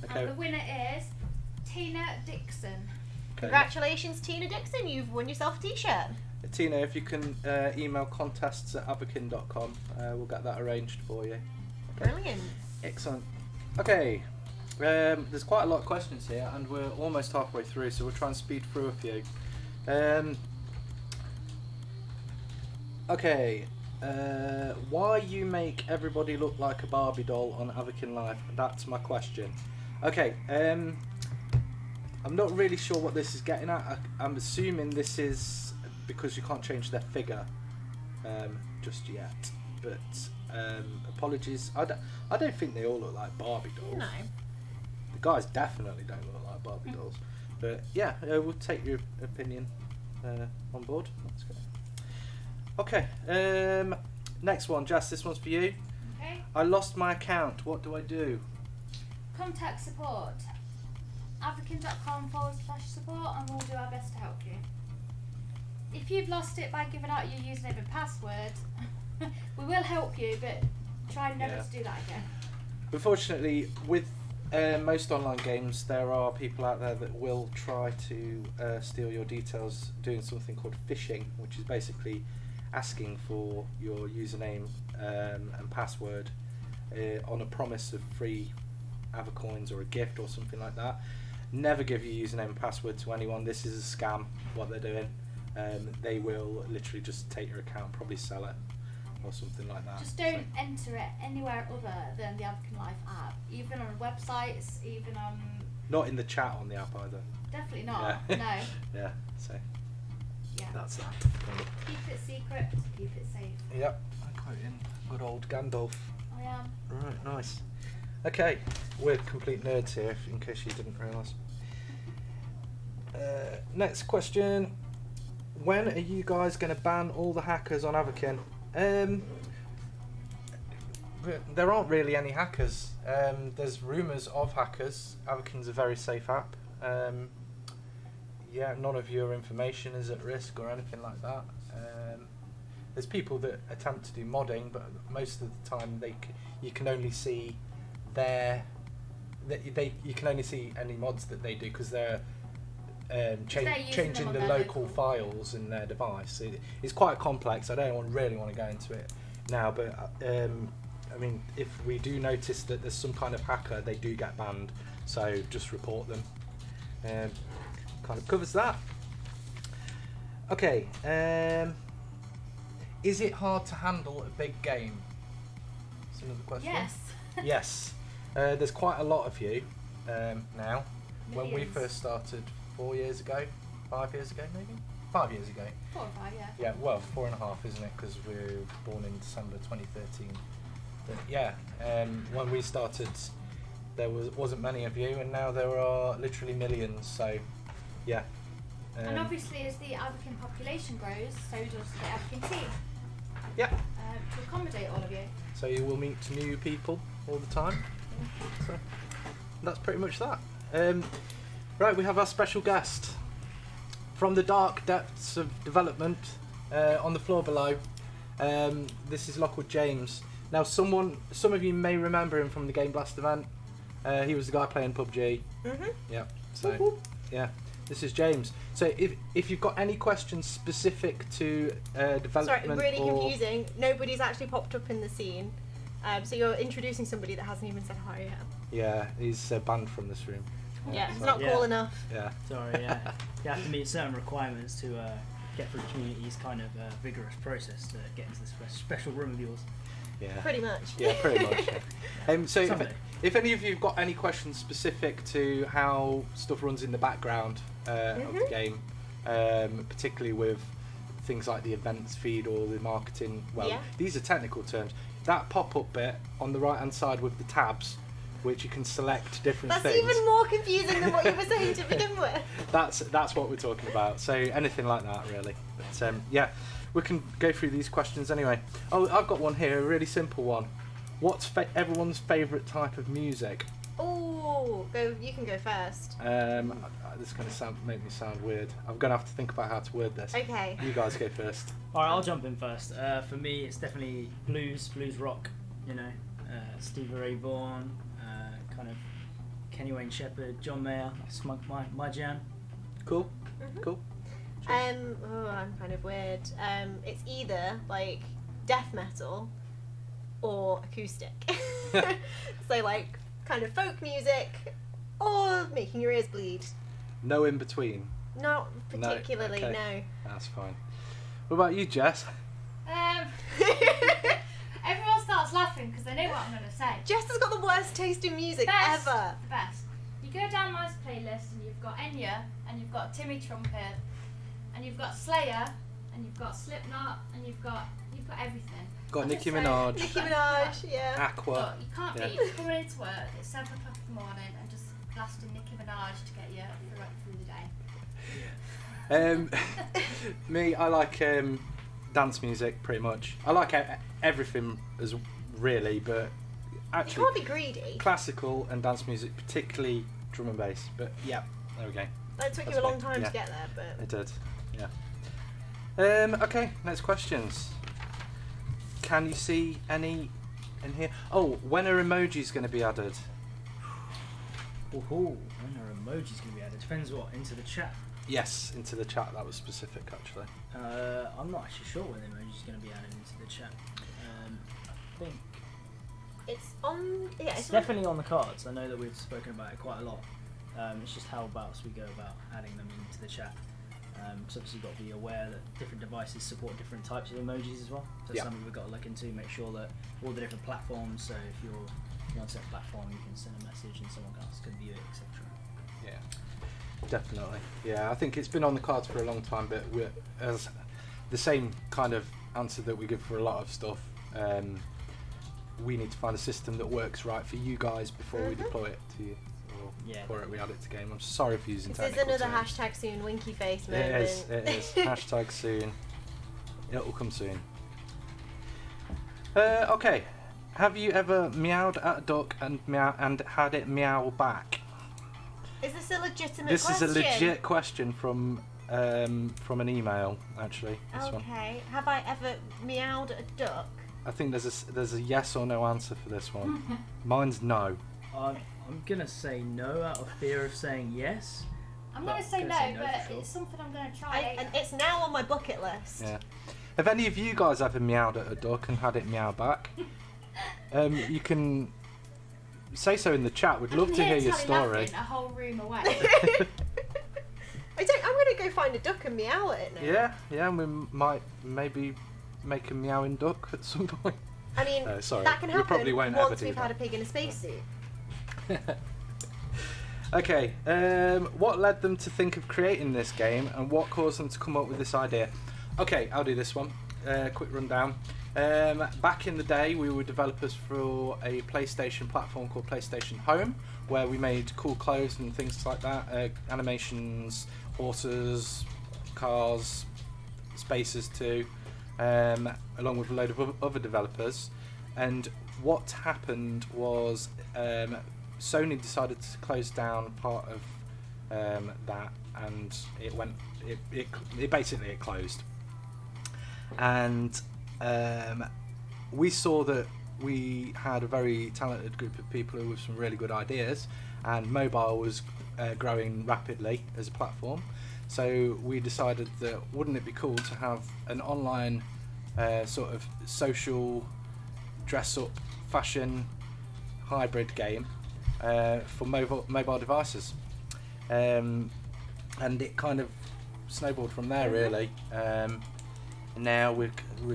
Speaker 2: Okay.
Speaker 4: And the winner is Tina Dixon.
Speaker 2: Okay.
Speaker 3: Congratulations, Tina Dixon. You've won yourself a T-shirt.
Speaker 2: Tina, if you can email contests@avakin.com, we'll get that arranged for you. Okay.
Speaker 3: Brilliant.
Speaker 2: Excellent. Okay. There's quite a lot of questions here, and we're almost halfway through, so we'll try and speed through a few. Okay. Why you make everybody look like a Barbie doll on Avakin Live? That's my question. Okay. I'm not really sure what this is getting at. I'm assuming this is because you can't change their figure just yet. But apologies. I don't think they all look like Barbie dolls.
Speaker 3: No.
Speaker 2: The guys definitely don't look like Barbie dolls. But yeah, we'll take your opinion on board. That's good. Okay. Next one, Jess. This one's for you.
Speaker 4: Okay.
Speaker 2: I lost my account. What do I do?
Speaker 4: Contact support. Avakin.com/support and we'll do our best to help you. If you've lost it by giving out your username and password, we will help you, but try never to do that again.
Speaker 2: Unfortunately, with most online games, there are people out there that will try to steal your details doing something called phishing, which is basically asking for your username and password on a promise of free Avacoins or a gift or something like that. Never give your username and password to anyone. This is a scam, what they're doing. They will literally just take your account, probably sell it. or something like that.
Speaker 4: Just don't enter it anywhere other than the Avakin Life app. Even on websites, even on...
Speaker 2: Not in the chat on the app either.
Speaker 4: Definitely not,
Speaker 2: Yeah.
Speaker 4: no.
Speaker 2: Yeah, so
Speaker 4: Yeah.
Speaker 2: that's that.
Speaker 4: Keep it secret, keep it safe.
Speaker 2: Yep, I'm quoting good old Gandalf.
Speaker 4: I am.
Speaker 2: Right, nice. Okay, we're complete nerds here, in case you didn't realise. Next question. When are you guys going to ban all the hackers on Avakin? There aren't really any hackers. There's rumours of hackers. Avakin's a very safe app. Yeah, none of your information is at risk or anything like that. There's people that attempt to do modding, but most of the time you can only see you can only see any mods that they do because they're changing the local files in their device. It's quite complex. I don't really want to go into it now, but I mean, if we do notice that there's some kind of hacker, they do get banned. So just report them. Kind of covers that. Okay. Is it hard to handle a big game? That's another question.
Speaker 4: Yes.
Speaker 2: Yes. There's quite a lot of you now. When we
Speaker 4: Millions.
Speaker 2: first started 4 years ago, 5 years ago maybe? 5 years ago.
Speaker 4: 4 or 5, yeah.
Speaker 2: Yeah, well, 4.5, isn't it? Because we were born in December 2013. But yeah, when we started, there wasn't many of you, and now there are literally millions. So, yeah.
Speaker 4: And obviously, as the Avakin population grows, so does the Avakin team.
Speaker 2: Yeah.
Speaker 4: To accommodate all of you.
Speaker 2: So you will meet new people all the time. So that's pretty much that. Right, we have our special guest from the dark depths of development on the floor below. This is Lockwood James. Now, some of you may remember him from the Game Blast event. He was the guy playing PUBG.
Speaker 3: Mhm.
Speaker 2: Yeah. So yeah, this is James. So if you've got any questions specific to development,
Speaker 3: Sorry, really
Speaker 2: or
Speaker 3: confusing. Nobody's actually popped up in the scene. So you're introducing somebody that hasn't even said hi yet.
Speaker 2: yeah, he's banned from this room.
Speaker 3: Yeah, it's
Speaker 2: so-
Speaker 3: not
Speaker 5: Yeah.
Speaker 3: cool enough.
Speaker 2: Yeah.
Speaker 5: Sorry, yeah. You have to meet certain requirements to get through the community's kind of vigorous process to get into this special room of yours.
Speaker 2: Yeah.
Speaker 3: Pretty much.
Speaker 2: Yeah, pretty much. Yeah. So
Speaker 5: Someday.
Speaker 2: if any of you've got any questions specific to how stuff runs in the background of the game, particularly with things like the events feed or the marketing, well,
Speaker 3: Yeah.
Speaker 2: these are technical terms. That pop-up bit on the right-hand side with the tabs, which you can select different
Speaker 3: That's
Speaker 2: things.
Speaker 3: even more confusing than what you were saying to begin with.
Speaker 2: That's what we're talking about. So anything like that, really. But yeah, we can go through these questions anyway. Oh, I've got one here, a really simple one. What's everyone's favourite type of music?
Speaker 3: Oh, you can go first.
Speaker 2: This is going to make me sound weird. I'm going to have to think about how to word this.
Speaker 3: Okay.
Speaker 2: You guys go first.
Speaker 5: Alright, I'll jump in first. For me, it's definitely blues rock, you know. Stevie Ray Vaughan, kind of Kenny Wayne Shepherd, John Mayer. That's my jam.
Speaker 2: Cool.
Speaker 3: Mhm.
Speaker 2: Cool.
Speaker 3: I'm kind of weird. It's either like death metal or acoustic. So like kind of folk music or making your ears bleed.
Speaker 2: No in between.
Speaker 3: Not particularly,
Speaker 2: okay.
Speaker 3: no.
Speaker 2: That's fine. What about you, Jess?
Speaker 4: Everyone starts laughing because they know what I'm going to say.
Speaker 3: Jess has got the worst taste in music
Speaker 4: Best,
Speaker 3: ever.
Speaker 4: The best. You go down my playlist and you've got Enya and you've got Timmy Trumpet and you've got Slayer and you've got Slipknot and you've got everything.
Speaker 2: Got
Speaker 4: I'll
Speaker 2: Nicki
Speaker 4: just say-
Speaker 2: Minaj.
Speaker 3: Nicki Minaj, yeah.
Speaker 2: Aqua.
Speaker 4: Look, you can't
Speaker 2: Yeah.
Speaker 4: be coming into work at 7 o'clock in the morning and just blasting Nicki Minaj to get you through the day.
Speaker 2: Me, I like dance music pretty much. I like everything as really, but
Speaker 3: You
Speaker 2: actually
Speaker 3: can't be greedy.
Speaker 2: classical and dance music, particularly drum and bass. But yeah, there we go.
Speaker 3: It took
Speaker 2: That's
Speaker 3: you a long
Speaker 2: me,
Speaker 3: time
Speaker 2: yeah.
Speaker 3: to get there, but
Speaker 2: It did. Yeah. Okay, next questions. Can you see any in here? Oh, when are emojis going to be added?
Speaker 5: Ooh, when are emojis going to be added? Depends what, into the chat.
Speaker 2: Yes, into the chat. That was specific, actually.
Speaker 5: I'm not actually sure when the emoji's going to be added into the chat. I think
Speaker 3: it's on. Yeah,
Speaker 5: it's
Speaker 3: it's
Speaker 5: definitely on the cards. I know that we've spoken about it quite a lot. It's just how else we go about adding them into the chat. So obviously you've got to be aware that different devices support different types of emojis as well. So
Speaker 2: Yeah.
Speaker 5: something we've got to look into, make sure that all the different platforms, so if you're on a certain platform, you can send a message and someone else can view it, etc.
Speaker 2: Yeah, definitely. Yeah, I think it's been on the cards for a long time, but we're as the same kind of answer that we give for a lot of stuff. We need to find a system that works right for you guys before we deploy it to you. Or
Speaker 5: Yeah,
Speaker 2: before we add it to game. I'm sorry for using
Speaker 3: This is
Speaker 2: technical
Speaker 3: another
Speaker 2: terms.
Speaker 3: hashtag soon winky face
Speaker 2: It
Speaker 3: moment.
Speaker 2: is. It is. Hashtag soon. It will come soon. Okay. Have you ever meowed at a duck and had it meow back?
Speaker 3: Is this a legitimate
Speaker 2: This
Speaker 3: question?
Speaker 2: is a legit question from an email, actually. This one.
Speaker 3: Okay. Have I ever meowed at a duck?
Speaker 2: I think there's a yes or no answer for this one. Mine's no.
Speaker 5: I'm gonna say no out of fear of saying yes.
Speaker 4: I'm
Speaker 5: But
Speaker 4: going to say
Speaker 5: gonna
Speaker 4: no,
Speaker 5: say no
Speaker 4: but
Speaker 5: for sure.
Speaker 4: it's something I'm going to try later.
Speaker 3: And it's now on my bucket list.
Speaker 2: Yeah. Have any of you guys ever meowed at a duck and had it meow back? You can say so in the chat. We'd love to hear your story.
Speaker 4: A whole room away.
Speaker 3: I'm going to go find a duck and meow at it now.
Speaker 2: Yeah, and we might maybe make a meowing duck at some point.
Speaker 3: I mean,
Speaker 2: sorry.
Speaker 3: that can
Speaker 2: We
Speaker 3: happen
Speaker 2: probably won't ever
Speaker 3: once
Speaker 2: do
Speaker 3: we've
Speaker 2: that.
Speaker 3: had a pig in a spacesuit.
Speaker 2: Okay, what led them to think of creating this game and what caused them to come up with this idea? Okay, I'll do this one. Quick rundown. Back in the day, we were developers for a PlayStation platform called PlayStation Home, where we made cool clothes and things like that, animations, horses, cars, spaces too, along with a load of other developers. And what happened was Sony decided to close down part of that, and it basically closed. And we saw that we had a very talented group of people with some really good ideas, and mobile was growing rapidly as a platform. So we decided that wouldn't it be cool to have an online sort of social dress-up fashion hybrid game for mobile devices, and it kind of snowballed from there really. Now we're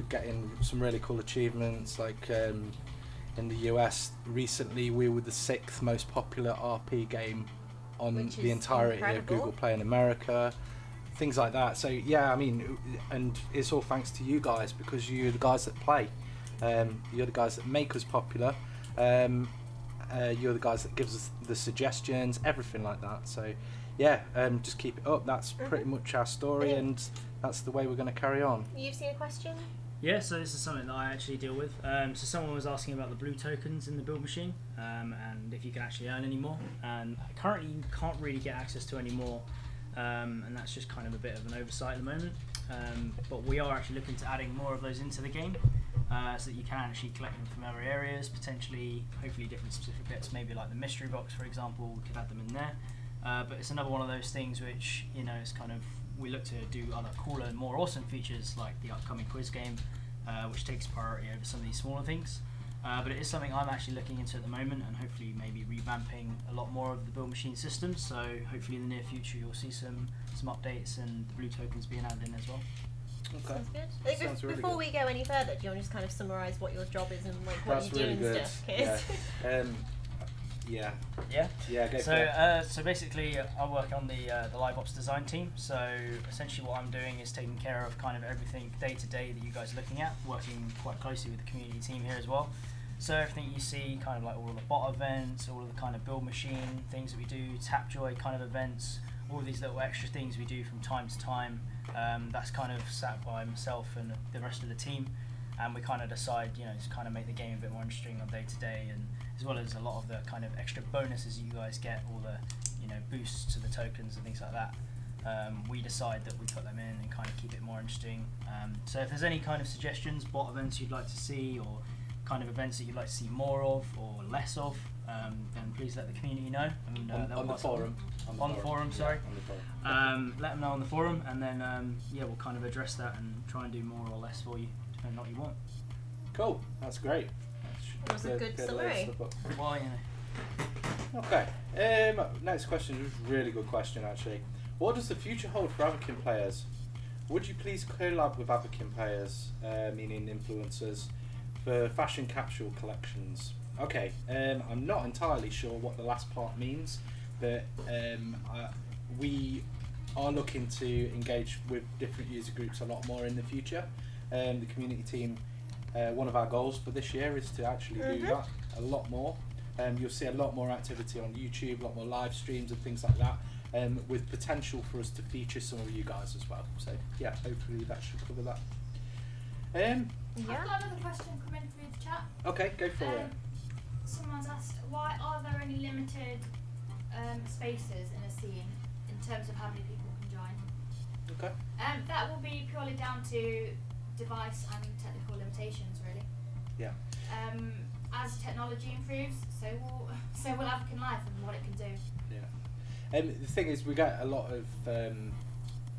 Speaker 2: getting some really cool achievements, like in the US recently we were the 6th most popular RP game on
Speaker 3: Which
Speaker 2: the
Speaker 3: is
Speaker 2: entirety
Speaker 3: incredible.
Speaker 2: of Google Play in America, things like that. So yeah, I mean, and it's all thanks to you guys, because you're the guys that play, you're the guys that make us popular, you're the guys that gives us the suggestions, everything like that. So yeah, just keep it up. That's pretty much our story, and that's the way we're going to carry on.
Speaker 3: You've seen a question?
Speaker 5: Yeah, so this is something that I actually deal with. So someone was asking about the blue tokens in the build machine, and if you can actually earn any more. And currently you can't really get access to any more, and that's just kind of a bit of an oversight at the moment. But we are actually looking to adding more of those into the game, so that you can actually collect them from other areas, potentially, hopefully different specific bits, maybe like the mystery box, for example, we could add them in there. But it's another one of those things which, you know, it's kind of, we look to do other cooler and more awesome features like the upcoming quiz game, which takes priority over some of these smaller things. But it is something I'm actually looking into at the moment, and hopefully maybe revamping a lot more of the build machine system. So hopefully in the near future you'll see some updates and the blue tokens being added in as well.
Speaker 2: Okay.
Speaker 3: Sounds good.
Speaker 2: Sounds really
Speaker 3: Before
Speaker 2: good.
Speaker 3: we go any further, do you want to just kind of summarise what your job is and like what
Speaker 2: That's
Speaker 3: you do
Speaker 2: really
Speaker 3: and
Speaker 2: good.
Speaker 3: stuff?
Speaker 2: Yeah.
Speaker 3: 'Cause
Speaker 5: Yeah.
Speaker 2: Yeah, go for it.
Speaker 5: So basically, I work on the live ops design team. So essentially, what I'm doing is taking care of kind of everything day to day that you guys are looking at, working quite closely with the community team here as well. So everything you see, kind of like all of the bot events, all of the kind of build machine things that we do, Tapjoy kind of events, all of these little extra things we do from time to time. That's kind of sat by myself and the rest of the team, and we kind of decide, you know, to kind of make the game a bit more interesting on day to day, and as well as a lot of the kind of extra bonuses you guys get, all the, you know, boosts to the tokens and things like that. We decide that we put them in and kind of keep it more interesting. So if there's any kind of suggestions, bot events you'd like to see, or kind of events that you'd like to see more of or less of, then please let the community know. And, they'll
Speaker 2: on the
Speaker 5: pass it on.
Speaker 2: forum.
Speaker 5: On the forum, sorry.
Speaker 2: On the forum.
Speaker 5: Let them know on the forum, and then yeah, we'll kind of address that and try and do more or less for you, depending on what you want.
Speaker 2: Cool, that's great.
Speaker 3: That was a good summary.
Speaker 5: Well, you know.
Speaker 2: Okay, next question is a really good question actually. What does the future hold for Avakin players? Would you please collab with Avakin players, meaning influencers, for fashion capsule collections? Okay, I'm not entirely sure what the last part means, but we are looking to engage with different user groups a lot more in the future. The community team, one of our goals for this year is to actually do that a lot more. You'll see a lot more activity on YouTube, a lot more live streams and things like that, with potential for us to feature some of you guys as well. So yeah, hopefully that should cover that.
Speaker 4: I've got another question coming through the chat.
Speaker 2: Okay, go for it.
Speaker 4: Someone's asked, why are there only limited spaces in a scene in terms of how many people can join?
Speaker 2: Okay.
Speaker 4: That will be purely down to device and technical limitations, really.
Speaker 2: Yeah.
Speaker 4: As technology improves, so will Avakin Life and what it can do.
Speaker 2: Yeah. The thing is, we get a lot of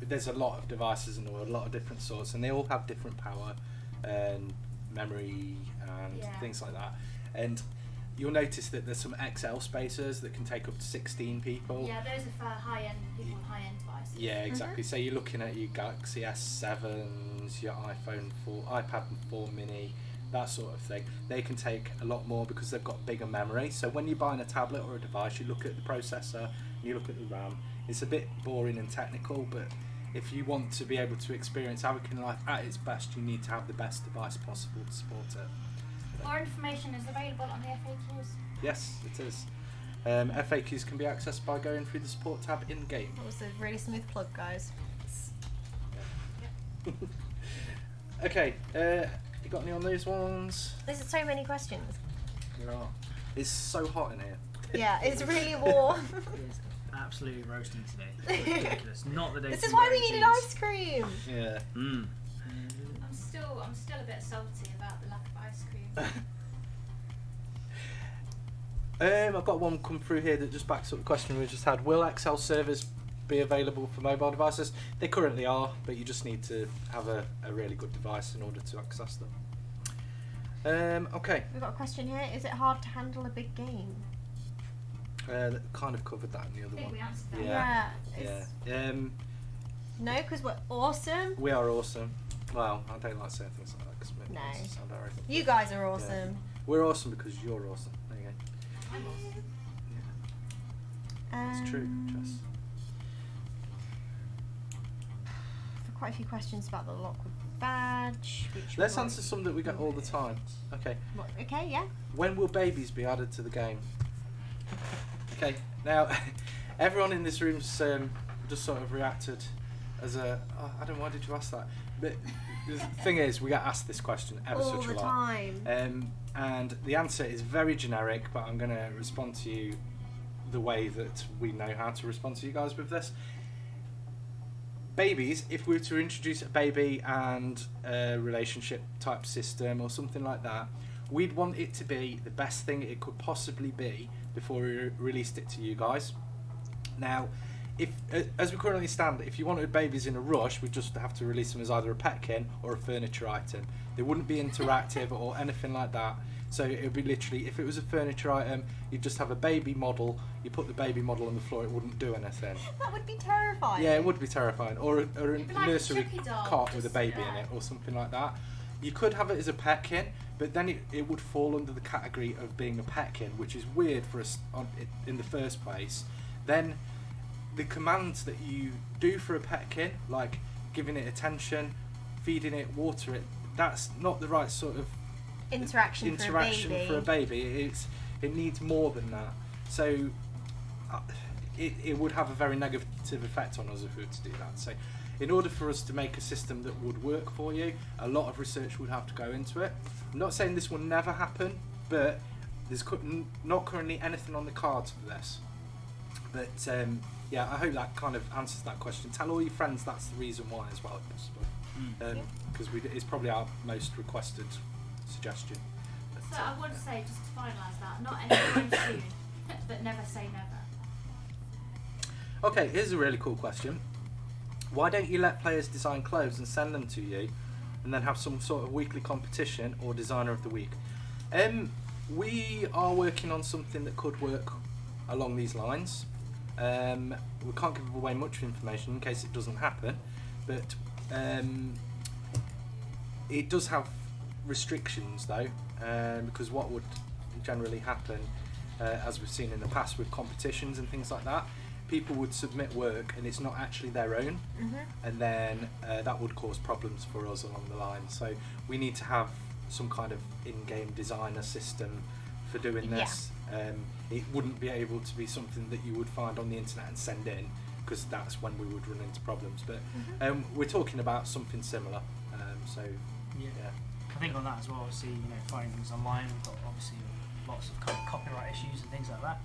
Speaker 2: there's a lot of devices in the world, a lot of different sorts, and they all have different power and memory and things like that. And you'll notice that there's some XL spacers that can take up to 16 people.
Speaker 4: Yeah, those are for high-end people with high-end devices.
Speaker 2: Yeah, exactly. So you're looking at your Galaxy S7s, your iPad 4 mini, that sort of thing. They can take a lot more because they've got bigger memory. So when you're buying a tablet or a device, you look at the processor, and you look at the RAM. It's a bit boring and technical, but if you want to be able to experience Avakin Life at its best, you need to have the best device possible to support it.
Speaker 4: More information is available on the FAQs.
Speaker 2: Yes, it is. FAQs can be accessed by going through the support tab in game.
Speaker 3: That was a really smooth plug, guys.
Speaker 2: Okay, you got any on these ones?
Speaker 3: There's so many questions.
Speaker 2: Yeah. It's so hot in here.
Speaker 3: Yeah, it's really warm.
Speaker 5: It's absolutely roasting today. It's ridiculous. Not the day.
Speaker 3: This
Speaker 5: to
Speaker 3: is why
Speaker 5: wear
Speaker 3: we needed
Speaker 5: jeans.
Speaker 3: ice cream.
Speaker 2: Yeah.
Speaker 4: I'm still a bit salty about the lack of ice cream.
Speaker 2: I've got one come through here that just backs up the question we just had. Will XL servers be available for mobile devices? They currently are, but you just need to have a really good device in order to access them. Okay.
Speaker 3: We've got a question here. Is it hard to handle a big game?
Speaker 2: That kind of covered that in the other
Speaker 4: I think
Speaker 2: one.
Speaker 4: we answered that.
Speaker 2: Yeah.
Speaker 3: No, because we're awesome.
Speaker 2: We are awesome. Well, I don't like saying things like that because it
Speaker 3: No.
Speaker 2: makes it sound arrogant.
Speaker 3: You guys are awesome.
Speaker 2: We're awesome because you're awesome. There you go.
Speaker 4: I'm awesome.
Speaker 2: Yeah. It's true, Jess.
Speaker 3: Quite a few questions about the Lockwood badge. Which
Speaker 2: Let's answer some that we get all the time. Okay.
Speaker 3: Okay, yeah.
Speaker 2: When will babies be added to the game? Okay. Now, everyone in this room's just sort of reacted as a. Oh, I don't know, why did you ask that? But the thing is, we get asked this question ever
Speaker 3: All
Speaker 2: such a
Speaker 3: the
Speaker 2: lot.
Speaker 3: time.
Speaker 2: And the answer is very generic, but I'm going to respond to you the way that we know how to respond to you guys with this. Babies, if we were to introduce a baby and a relationship type system or something like that, we'd want it to be the best thing it could possibly be before we released it to you guys. Now, if as we currently stand, if you wanted babies in a rush, we'd just have to release them as either a petkin or a furniture item. They wouldn't be interactive or anything like that. So it would be literally, if it was a furniture item, you'd just have a baby model, you put the baby model on the floor, it wouldn't do anything.
Speaker 3: That would be terrifying.
Speaker 2: Yeah, it would be terrifying. Or a
Speaker 4: It'd be like
Speaker 2: nursery
Speaker 4: a Chucky doll,
Speaker 2: cot with a
Speaker 4: just,
Speaker 2: baby in it or something like that. You could have it as a petkin, but then it would fall under the category of being a petkin, which is weird for us in the first place. Then the commands that you do for a petkin, like giving it attention, feeding it, water it, that's not the right sort of
Speaker 3: interaction
Speaker 2: for a baby. It needs more than that. So it would have a very negative effect on us if we were to do that. So in order for us to make a system that would work for you, a lot of research would have to go into it. I'm not saying this will never happen, but there's not currently anything on the cards for this. But yeah, I hope that kind of answers that question. Tell all your friends that's the reason why as well, if possible. Because it's probably our most requested suggestion. But,
Speaker 4: So I would say, just to finalise that, not anytime soon, but never say never.
Speaker 2: Okay, here's a really cool question. Why don't you let players design clothes and send them to you, and then have some sort of weekly competition or designer of the week? We are working on something that could work along these lines. We can't give away much information in case it doesn't happen, but it does have restrictions though, because what would generally happen, as we've seen in the past with competitions and things like that, people would submit work and it's not actually their own, and then that would cause problems for us along the line. So we need to have some kind of in-game designer system for doing this. It wouldn't be able to be something that you would find on the internet and send in, because that's when we would run into problems. But we're talking about something similar. So
Speaker 5: Yeah. I think on that as well, obviously, finding things online, we've got obviously lots of kind of copyright issues and things like that,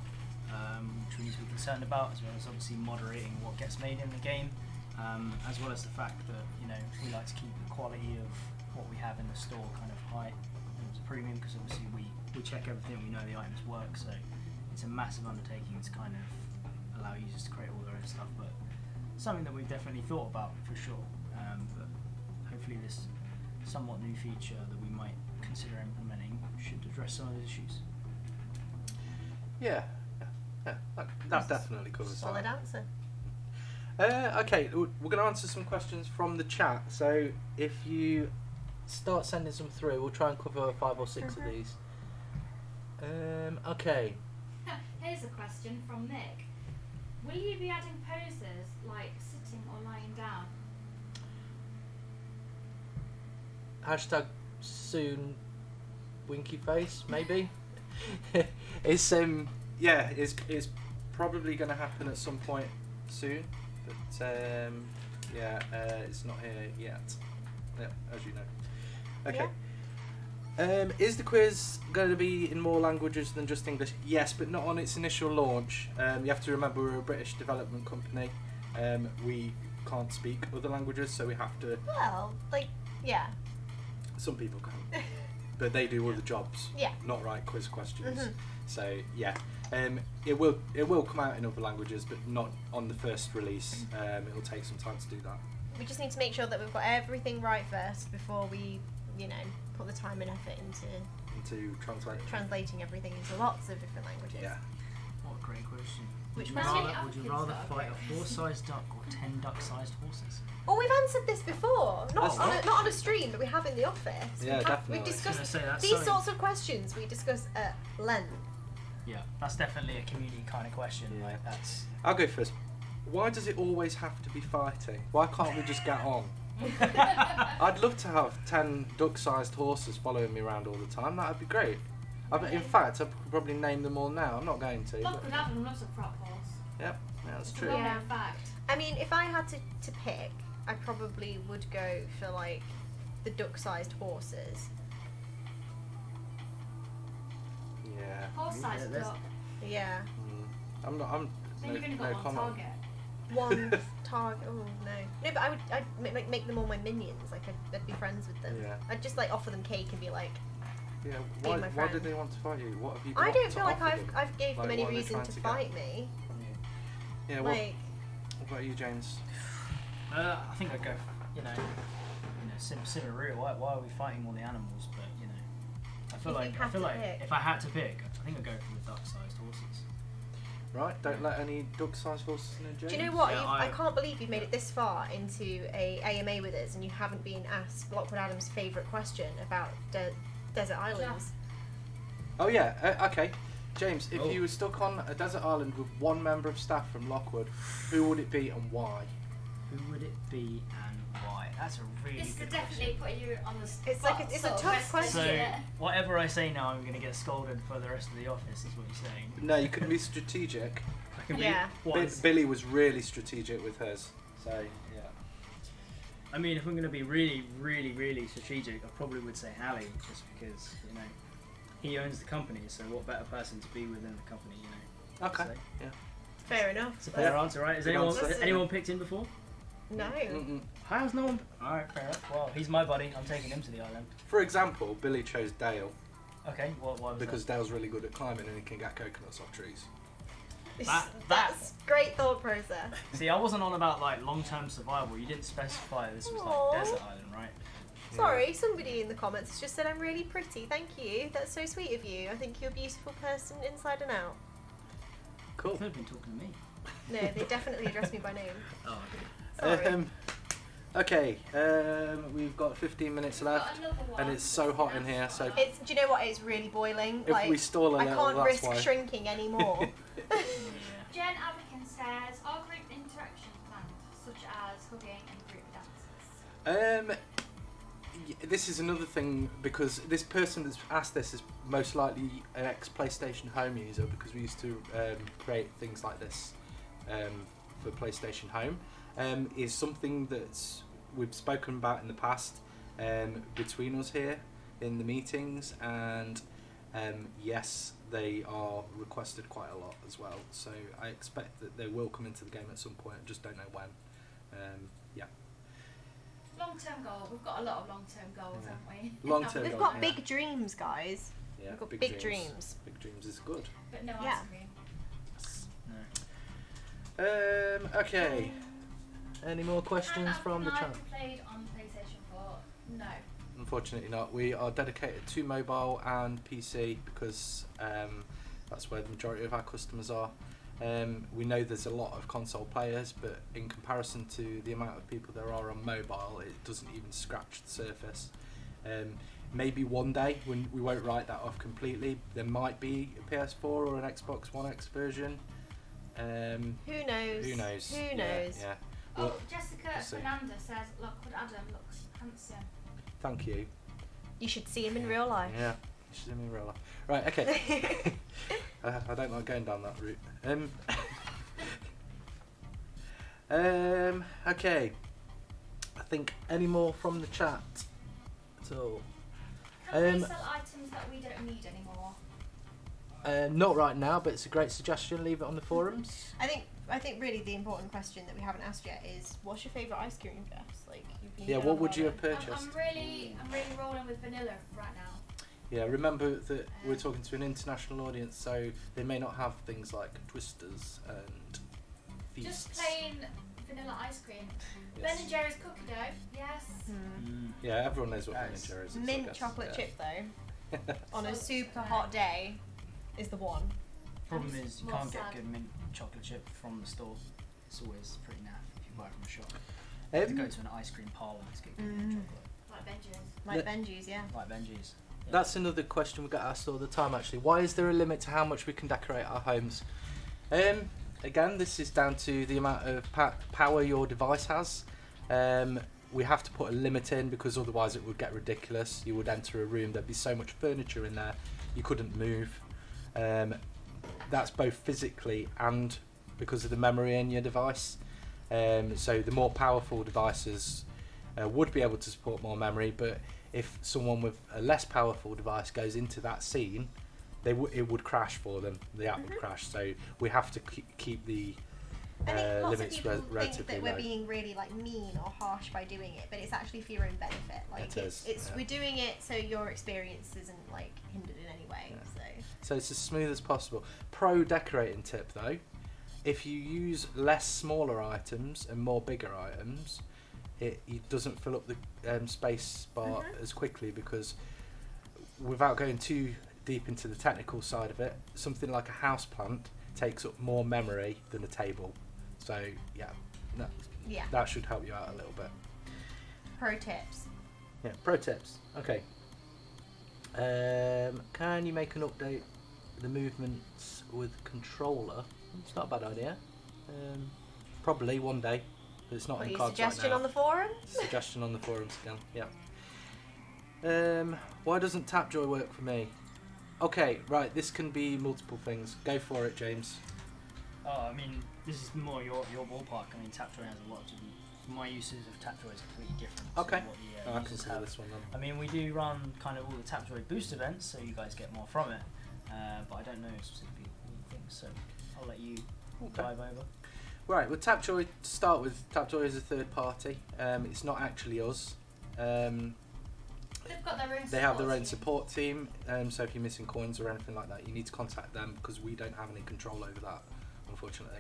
Speaker 5: which we need to be concerned about, as well as obviously moderating what gets made in the game, as well as the fact that we like to keep the quality of what we have in the store kind of high as a premium, because obviously we check everything, we know the items work, so it's a massive undertaking to kind of allow users to create all their own stuff, but something that we've definitely thought about for sure. But hopefully this somewhat new feature that we might consider implementing should address some of those issues.
Speaker 2: yeah, that definitely covers
Speaker 3: Solid
Speaker 2: that.
Speaker 3: answer.
Speaker 2: Okay, we're going to answer some questions from the chat. So if you start sending some through, we'll try and cover 5 or 6 of these. Okay.
Speaker 4: Here's a question from Nick. Will you be adding poses like sitting or lying down?
Speaker 2: Hashtag soon winky face, maybe. It's it's probably going to happen at some point soon, but it's not here yet. Yeah, as you know. Okay. Is the quiz going to be in more languages than just English? Yes, but not on its initial launch. You have to remember we're a British development company. We can't speak other languages, so we have to.
Speaker 3: Well, yeah.
Speaker 2: Some people can, but they do other jobs.
Speaker 3: Yeah.
Speaker 2: Not write quiz questions. So yeah, it will come out in other languages, but not on the first release. It'll take some time to do that.
Speaker 3: We just need to make sure that we've got everything right first before we, put the time and effort into translating everything into lots of different languages.
Speaker 2: Yeah.
Speaker 5: What a great question.
Speaker 3: Which
Speaker 5: would you
Speaker 4: Avakin's
Speaker 5: rather
Speaker 4: got a
Speaker 5: fight a
Speaker 4: great
Speaker 5: horse-sized duck or 10 duck-sized horses?
Speaker 3: Oh, we've answered this before. Not
Speaker 2: Oh,
Speaker 3: on a stream, but we have in the office.
Speaker 2: Yeah, definitely.
Speaker 3: We've
Speaker 5: I was
Speaker 3: discussed
Speaker 5: gonna say, that's
Speaker 3: these
Speaker 5: something-
Speaker 3: sorts of questions. We discuss at length.
Speaker 5: Yeah, that's definitely a community kind of question.
Speaker 2: Yeah.
Speaker 5: Like that's.
Speaker 2: I'll go first. Why does it always have to be fighting? Why can't we just get on? I'd love to have 10 duck-sized horses following me around all the time. That'd be great. In fact, I could probably name them all now. I'm not going to.
Speaker 4: Look,
Speaker 2: But,
Speaker 4: Adam loves a prop horse.
Speaker 2: yep, yeah, that's
Speaker 4: It's
Speaker 2: true.
Speaker 4: a well-known
Speaker 3: Yeah.
Speaker 4: fact.
Speaker 3: I mean, if I had to pick, I probably would go for the duck-sized horses.
Speaker 2: Yeah.
Speaker 4: Horse-sized
Speaker 5: there's-
Speaker 4: duck.
Speaker 3: Yeah.
Speaker 2: I'm not. I'm.
Speaker 4: Then you've only got
Speaker 2: no
Speaker 4: one
Speaker 2: comment.
Speaker 4: target.
Speaker 3: One target. Oh no. No, but I'd make them all my minions. I'd be friends with them.
Speaker 2: Yeah.
Speaker 3: I'd just offer them cake and be like,
Speaker 2: Yeah.
Speaker 3: Be
Speaker 2: Why?
Speaker 3: my
Speaker 2: Why
Speaker 3: friend.
Speaker 2: did they want to fight you? What have you got
Speaker 3: I don't
Speaker 2: to
Speaker 3: feel like
Speaker 2: offer
Speaker 3: I've
Speaker 2: them?
Speaker 3: I've gave them
Speaker 2: Like,
Speaker 3: any
Speaker 2: what are they
Speaker 3: reason
Speaker 2: trying
Speaker 3: to
Speaker 2: to
Speaker 3: fight me.
Speaker 2: Yeah.
Speaker 3: Like,
Speaker 2: What about you, James?
Speaker 5: I think I'd go. Similar real. Why are we fighting all the animals? But I feel
Speaker 3: If you had to pick.
Speaker 5: if I had to pick, I think I'd go for the duck-sized horses.
Speaker 2: Right. Don't let any duck-sized horses in, James.
Speaker 3: do you know what?
Speaker 5: Yeah,
Speaker 3: I
Speaker 5: I-
Speaker 3: can't believe you've made it this far into a AMA with us and you haven't been asked Lockwood Adams' favourite question about desert islands.
Speaker 2: Oh yeah. Okay. James, if
Speaker 5: Oh.
Speaker 2: you were stuck on a desert island with one member of staff from Lockwood, who would it be and why?
Speaker 5: Who would it be and why? That's a really
Speaker 4: This is
Speaker 5: good
Speaker 4: definitely
Speaker 5: question.
Speaker 4: putting you on the spot.
Speaker 3: It's like it's a
Speaker 4: sort of
Speaker 3: tough question.
Speaker 5: So
Speaker 4: yeah.
Speaker 5: whatever I say now, I'm going to get scolded for the rest of the office. Is what you're saying?
Speaker 2: No, you can be strategic.
Speaker 5: I can
Speaker 3: Yeah.
Speaker 5: be. What is-
Speaker 2: Billy was really strategic with hers. So yeah.
Speaker 5: I mean, if I'm going to be really, really, really strategic, I probably would say Hallie, just because he owns the company. So what better person to be within the company?
Speaker 2: Okay.
Speaker 5: So,
Speaker 2: Yeah.
Speaker 3: Fair enough.
Speaker 5: it's a fair answer, right? Has
Speaker 2: Good
Speaker 5: anyone
Speaker 2: answer.
Speaker 5: has anyone picked him before?
Speaker 3: No.
Speaker 2: Mm-mm.
Speaker 5: How's no one? All right, fair enough. Well, he's my buddy. I'm taking him to the island.
Speaker 2: For example, Billy chose Dale
Speaker 5: Okay. Why was
Speaker 2: because
Speaker 5: that?
Speaker 2: Dale's really good at climbing and he can get coconuts off trees.
Speaker 3: That's great thought process.
Speaker 5: See, I wasn't on about like long-term survival. You didn't specify this was
Speaker 3: Aw.
Speaker 5: like desert island, right?
Speaker 3: Sorry, somebody in the comments has just said I'm really pretty. Thank you. That's so sweet of you. I think you're a beautiful person inside and out.
Speaker 2: Cool.
Speaker 5: You could have been talking to me.
Speaker 3: No, they definitely address me by name.
Speaker 5: Oh,
Speaker 3: Sorry.
Speaker 2: Okay, we've got 15 minutes
Speaker 4: We've got
Speaker 2: left,
Speaker 4: another one.
Speaker 2: and it's so hot in here. So
Speaker 3: Do you know what? It's really boiling.
Speaker 2: if we stall a
Speaker 3: I
Speaker 2: little,
Speaker 3: can't
Speaker 2: that's
Speaker 3: risk
Speaker 2: why.
Speaker 3: shrinking anymore.
Speaker 4: Jen Avakin says, are group interaction planned, such as hugging and group dances?
Speaker 2: This is another thing, because this person that's asked this is most likely an ex-PlayStation Home user, because we used to create things like this for PlayStation Home. Is something that we've spoken about in the past between us here in the meetings, and yes, they are requested quite a lot as well. So I expect that they will come into the game at some point. I just don't know when. Yeah.
Speaker 4: Long-term goal. We've got a lot of long-term goals,
Speaker 2: Yeah.
Speaker 4: haven't we?
Speaker 2: Long-term
Speaker 3: We've
Speaker 2: goals,
Speaker 3: got
Speaker 2: yeah.
Speaker 3: big dreams, guys.
Speaker 2: Yeah,
Speaker 3: We've got big dreams.
Speaker 2: Big dreams is good.
Speaker 4: But no
Speaker 3: Yeah.
Speaker 4: ice cream.
Speaker 5: no.
Speaker 2: Okay. Any more questions from the chat?
Speaker 4: Can I be played on PlayStation 4? No.
Speaker 2: Unfortunately not. We are dedicated to mobile and PC because that's where the majority of our customers are. We know there's a lot of console players, but in comparison to the amount of people there are on mobile, it doesn't even scratch the surface. Maybe one day, when we won't write that off completely, there might be a PS4 or an Xbox One X version.
Speaker 3: Who knows?
Speaker 2: Who knows?
Speaker 3: Who knows?
Speaker 2: Yeah.
Speaker 4: Oh,
Speaker 2: Well,
Speaker 4: Jessica
Speaker 2: we'll see.
Speaker 4: Fernanda says, Lockwood Adam looks handsome.
Speaker 2: Thank you.
Speaker 3: You should see him in real life.
Speaker 2: Yeah. You should see me in real life. Right. Okay. I don't like going down that route. Okay. I think any more from the chat at all?
Speaker 4: Can we sell items that we don't need anymore?
Speaker 2: Not right now, but it's a great suggestion. Leave it on the forums.
Speaker 3: I think really the important question that we haven't asked yet is, what's your favourite ice cream, Jess? Like, you've been
Speaker 2: Yeah.
Speaker 3: going
Speaker 2: What
Speaker 3: on
Speaker 2: would you have
Speaker 3: about it.
Speaker 2: purchased?
Speaker 4: I'm really rolling with vanilla right now.
Speaker 2: Yeah. Remember that we're talking to an international audience, so they may not have things like twisters and feasts.
Speaker 4: Just plain vanilla ice cream.
Speaker 2: Yes.
Speaker 4: Ben and Jerry's cookie dough. Yes.
Speaker 2: Yeah, everyone knows what Ben and
Speaker 5: Nice.
Speaker 2: Jerry's is. I
Speaker 3: Mint
Speaker 2: guess.
Speaker 3: chocolate
Speaker 2: Yeah.
Speaker 3: chip though, on a
Speaker 4: So
Speaker 3: super
Speaker 4: sad.
Speaker 3: hot day, is the one.
Speaker 5: Problem
Speaker 4: And
Speaker 5: is you
Speaker 4: more
Speaker 5: can't get
Speaker 4: sad.
Speaker 5: good mint chocolate chip from the store. It's always pretty naff if you buy it from a shop. You have to go to an ice cream parlour to get good mint chocolate.
Speaker 4: Like Benjamin's.
Speaker 3: Like
Speaker 2: The-
Speaker 3: Benji's, yeah.
Speaker 5: Like Benji's. Yeah.
Speaker 2: That's another question we get asked all the time, actually. Why is there a limit to how much we can decorate our homes? Again, this is down to the amount of power your device has. We have to put a limit in because otherwise it would get ridiculous. You would enter a room, there'd be so much furniture in there, you couldn't move. That's both physically and because of the memory in your device. So the more powerful devices would be able to support more memory, but if someone with a less powerful device goes into that scene, it would crash for them. The app would crash. So we have to keep the
Speaker 3: I think lots of
Speaker 2: limits
Speaker 3: people think
Speaker 2: relatively
Speaker 3: that we're
Speaker 2: low.
Speaker 3: being really like mean or harsh by doing it, but it's actually for your own benefit. Like
Speaker 2: It is, yeah.
Speaker 3: we're doing it so your experience isn't like hindered in any way.
Speaker 2: Yeah.
Speaker 3: So
Speaker 2: So it's as smooth as possible. Pro decorating tip though, if you use less smaller items and more bigger items, it doesn't fill up the space bar as quickly, because without going too deep into the technical side of it, something like a house plant takes up more memory than a table. So yeah,
Speaker 3: yeah,
Speaker 2: that should help you out a little bit.
Speaker 3: pro tips.
Speaker 2: Yeah, pro tips. Okay. Can you make an update the movements with controller? It's not a bad idea. Probably one day, but it's not
Speaker 3: What
Speaker 2: in
Speaker 3: your
Speaker 2: cards
Speaker 3: suggestion
Speaker 2: right now.
Speaker 3: on the forum?
Speaker 2: Suggestion on the forums again. Yeah. Why doesn't Tapjoy work for me? Okay, right. This can be multiple things. Go for it, James.
Speaker 5: Oh, I mean, this is more your ballpark. I mean, Tapjoy has a lot to do. My uses of Tapjoy is completely different. to
Speaker 2: Okay.
Speaker 5: what the,
Speaker 2: I can
Speaker 5: users
Speaker 2: see
Speaker 5: have.
Speaker 2: this one then.
Speaker 5: I mean, we do run kind of all the Tapjoy boost events, so you guys get more from it. But I don't know specifically things, so I'll let you dive over.
Speaker 2: Right, well, Tapjoy, to start with, Tapjoy is a third party. It's not actually us.
Speaker 4: They've got their own.
Speaker 2: They have their own
Speaker 4: support
Speaker 2: support team, so if you're missing coins or anything like that, you need to contact them because we don't have any control over that, unfortunately.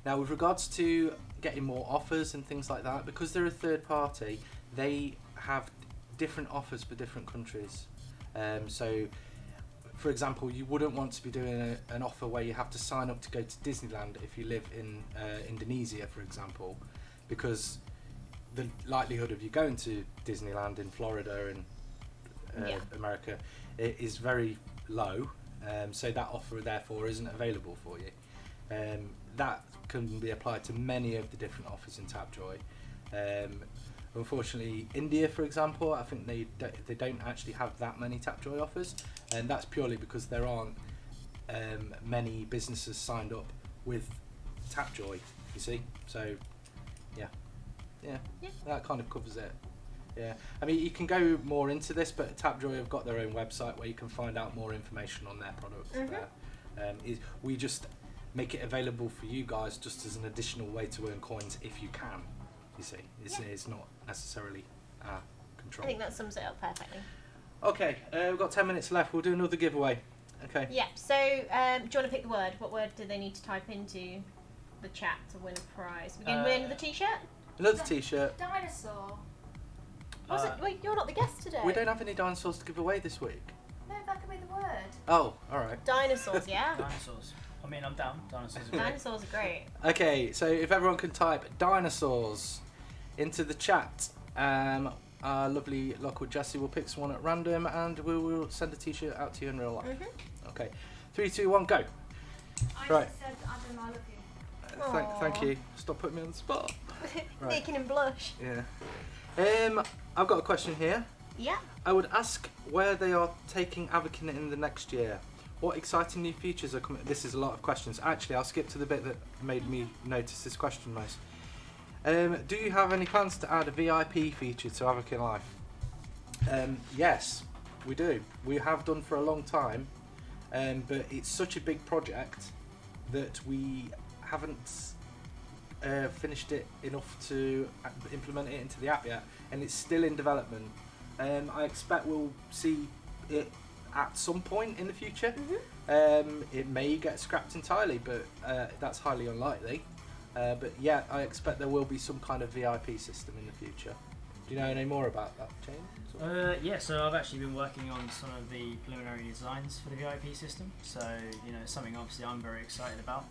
Speaker 2: Now, with regards to getting more offers and things like that, because they're a third party, they have different offers for different countries. So, for example, you wouldn't want to be doing an offer where you have to sign up to go to Disneyland if you live in Indonesia, for example, because the likelihood of you going to Disneyland in Florida and America is very low, so that offer therefore isn't available for you. That can be applied to many of the different offers in Tapjoy. Unfortunately, India, for example, I think they don't actually have that many Tapjoy offers, and that's purely because there aren't many businesses signed up with Tapjoy. You see, so yeah, that kind of covers it. Yeah, I mean, you can go more into this, but Tapjoy have got their own website where you can find out more information on their products. We just make it available for you guys just as an additional way to earn coins if you can. You see, it's not necessarily our control.
Speaker 3: I think that sums it up perfectly.
Speaker 2: Okay, we've got 10 minutes left. We'll do another giveaway. Okay.
Speaker 3: Yeah. So, do you want to pick the word? What word do they need to type into the chat to win a prize? We can win the T-shirt.
Speaker 2: Another T-shirt.
Speaker 4: Dinosaur.
Speaker 3: Was it? Wait, you're not the guest today.
Speaker 2: We don't have any dinosaurs to give away this week.
Speaker 4: No, that could be the word.
Speaker 2: Oh, all right.
Speaker 3: Dinosaurs, yeah.
Speaker 5: Dinosaurs. I mean, I'm down. Dinosaurs are great.
Speaker 3: Dinosaurs are great.
Speaker 2: Okay, so if everyone can type dinosaurs into the chat, our lovely local Jessie will pick someone at random and we will send a T-shirt out to you in real life. Okay, 3, 2, 1, go.
Speaker 4: I
Speaker 2: Right.
Speaker 4: just said, Adam, I love you.
Speaker 2: Thank you. Stop putting me on the spot. Right.
Speaker 3: Making him blush.
Speaker 2: Yeah. I've got a question here.
Speaker 3: Yeah.
Speaker 2: I would ask where they are taking Avakin in the next year. What exciting new features are coming? This is a lot of questions. Actually, I'll skip to the bit that made me notice this question most. Do you have any plans to add a VIP feature to Avakin Life? Yes, we do. We have done for a long time, but it's such a big project that we haven't finished it enough to implement it into the app yet, and it's still in development. I expect we'll see it at some point in the future. It may get scrapped entirely, but that's highly unlikely. But yeah, I expect there will be some kind of VIP system in the future. Do you know any more about that, James?
Speaker 5: Yeah, so I've actually been working on some of the preliminary designs for the VIP system. So, it's something obviously I'm very excited about.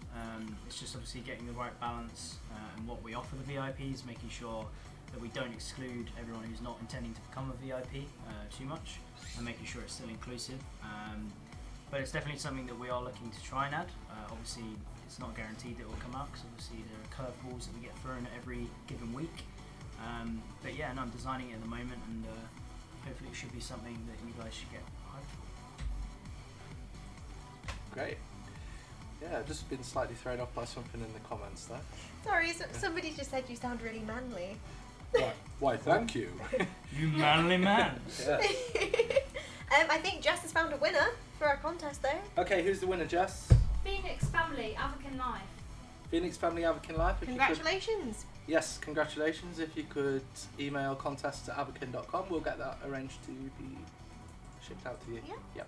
Speaker 5: It's just obviously getting the right balance and what we offer the VIPs, making sure that we don't exclude everyone who's not intending to become a VIP too much, and making sure it's still inclusive. But it's definitely something that we are looking to try and add. Obviously, it's not guaranteed that it will come out because obviously there are curveballs that we get thrown every given week. But yeah, I'm designing it at the moment, and hopefully it should be something that you guys should get hyped for.
Speaker 2: Great. Yeah, I've just been slightly thrown off by something in the comments there.
Speaker 3: Sorry, somebody just said you sound really manly.
Speaker 2: Why, thank you.
Speaker 5: You manly man.
Speaker 2: Yeah.
Speaker 3: I think Jess has found a winner for our contest though.
Speaker 2: Okay, who's the winner, Jess?
Speaker 4: Phoenix Family, Avakin Life.
Speaker 2: Phoenix Family Avakin Life. If
Speaker 3: Congratulations.
Speaker 2: Yes, congratulations. If you could email contest@avakin.com, we'll get that arranged to be shipped out to you.
Speaker 3: Yeah.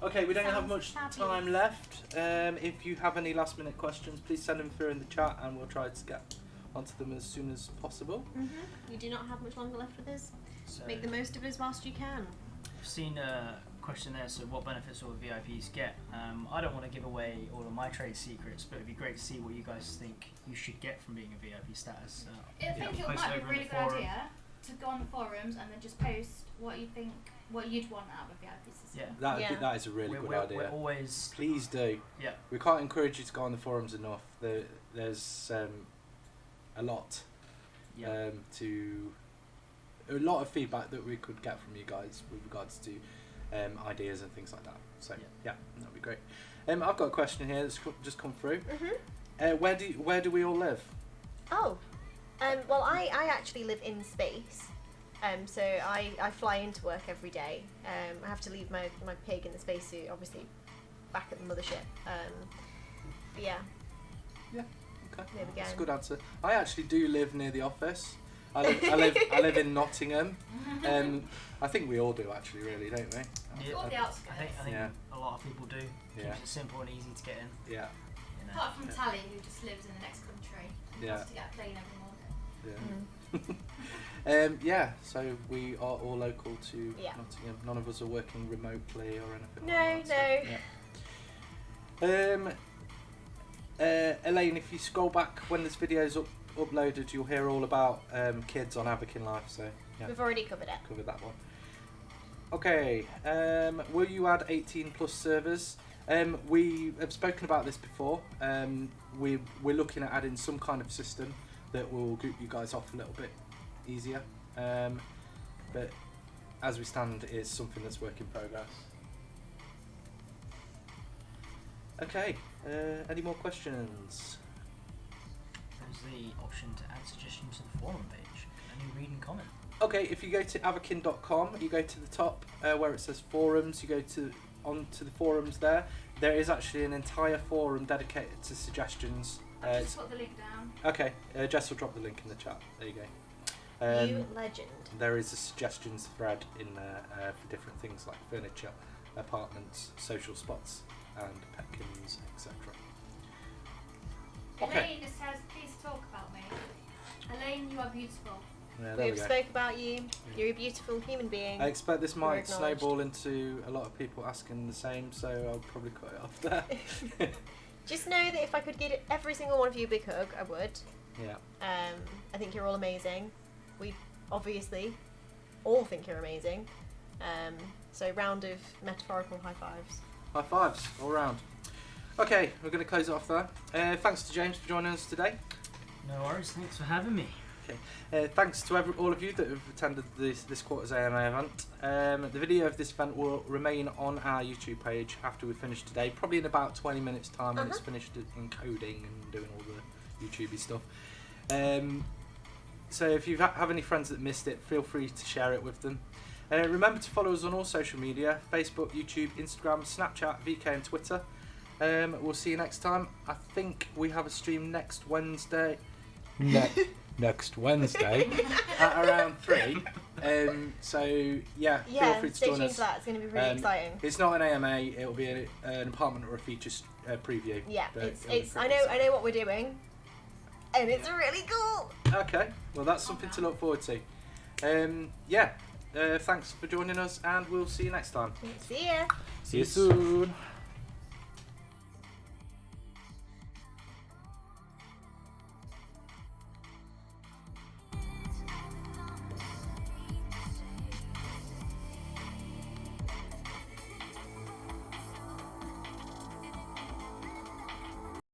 Speaker 2: Okay, we don't have
Speaker 4: Sounds
Speaker 2: much
Speaker 4: fabulous.
Speaker 2: time left. If you have any last minute questions, please send them through in the chat and we'll try to get onto them as soon as possible.
Speaker 3: You do not have much longer left with us.
Speaker 5: So
Speaker 3: Make the most of us whilst you can.
Speaker 5: I've seen a question there, so what benefits all the VIPs get? I don't want to give away all of my trade secrets, but it'd be great to see what you guys think you should get from being a VIP status.
Speaker 4: I think it
Speaker 5: post
Speaker 4: might be a
Speaker 5: over in
Speaker 4: really
Speaker 5: the
Speaker 4: good
Speaker 5: forum.
Speaker 4: idea to go on the forums and then just post what you think, what you'd want out of a VIP system.
Speaker 5: Yeah.
Speaker 2: That is a really good idea.
Speaker 5: We're always
Speaker 2: Please do.
Speaker 5: Yeah.
Speaker 2: We can't encourage you to go on the forums enough. There's a lot a lot of feedback that we could get from you guys with regards to ideas and things like that. So yeah, that'd be great. I've got a question here that's just come through. Where do we all live?
Speaker 3: Oh, well, I actually live in space. So I fly into work every day. I have to leave my pig in the spacesuit, obviously, back at the mothership. But yeah.
Speaker 2: Yeah. Okay.
Speaker 3: There we go.
Speaker 2: That's a good answer. I actually do live near the office. I live in Nottingham. I think we all do actually, really, don't we?
Speaker 5: Yeah,
Speaker 4: All the outskirts.
Speaker 5: I think
Speaker 2: Yeah.
Speaker 5: a lot of people do.
Speaker 2: Yeah.
Speaker 5: Keeps it simple and easy to get in.
Speaker 2: Yeah.
Speaker 5: You know.
Speaker 4: Apart from Tally, who just lives in the next country.
Speaker 2: Yeah.
Speaker 4: Wants to get a plane every morning.
Speaker 2: Yeah. Yeah, so we are all local to
Speaker 3: Yeah.
Speaker 2: Nottingham. None of us are working remotely or anything
Speaker 3: No,
Speaker 2: like that. So, yeah. Elaine, if you scroll back when this video's uploaded, you'll hear all about kids on Avakin Life. So yeah,
Speaker 3: We've already covered it.
Speaker 2: covered that one. Okay, will you add 18 plus servers? We have spoken about this before. We're looking at adding some kind of system that will group you guys off a little bit easier. But as we stand, it's something that's work in progress. Okay, any more questions?
Speaker 5: There's the option to add suggestions to the forum page. Can you read and comment?
Speaker 2: Okay, if you go to avakin.com, you go to the top where it says forums, you go onto the forums there. There is actually an entire forum dedicated to suggestions.
Speaker 4: I've just put the link down.
Speaker 2: Okay, Jess will drop the link in the chat. There you go.
Speaker 3: You legend.
Speaker 2: There is a suggestions thread in there for different things like furniture, apartments, social spots, and petkins, etc. Okay.
Speaker 4: Elaine says, please talk about me. Elaine, you are beautiful.
Speaker 2: Yeah, there we
Speaker 3: We've
Speaker 2: go.
Speaker 3: spoke about you. You're a beautiful human being.
Speaker 2: I expect this might
Speaker 3: acknowledged.
Speaker 2: snowball into a lot of people asking the same, so I'll probably cut it off there.
Speaker 3: Just know that if I could get every single one of you a big hug, I would.
Speaker 2: Yeah.
Speaker 3: I think you're all amazing. We obviously all think you're amazing. So round of metaphorical high fives.
Speaker 2: High fives all round. Okay, we're going to close it off there. Thanks to James for joining us today.
Speaker 5: No worries, thanks for having me.
Speaker 2: Thanks to all of you that have attended this quarter's AMA event. The video of this event will remain on our YouTube page after we finish today, probably in about 20 minutes time when it's finished encoding and doing all the YouTubey stuff. So if you have any friends that missed it, feel free to share it with them. Remember to follow us on all social media: Facebook, YouTube, Instagram, Snapchat, VK and Twitter. We'll see you next time. I think we have a stream next Wednesday. Next Wednesday at around 3. So yeah, feel free to
Speaker 3: stay
Speaker 2: join
Speaker 3: tuned
Speaker 2: us.
Speaker 3: for that. It's going to be really exciting.
Speaker 2: It's not an AMA; it'll be an apartment or a feature preview.
Speaker 3: Yeah,
Speaker 2: but
Speaker 3: it's.
Speaker 2: it'll be
Speaker 3: I
Speaker 2: pretty
Speaker 3: know what we're doing, and it's really cool.
Speaker 2: Okay, well that's something to look forward to. Thanks for joining us, and we'll see you next time.
Speaker 3: See ya.
Speaker 2: See you soon.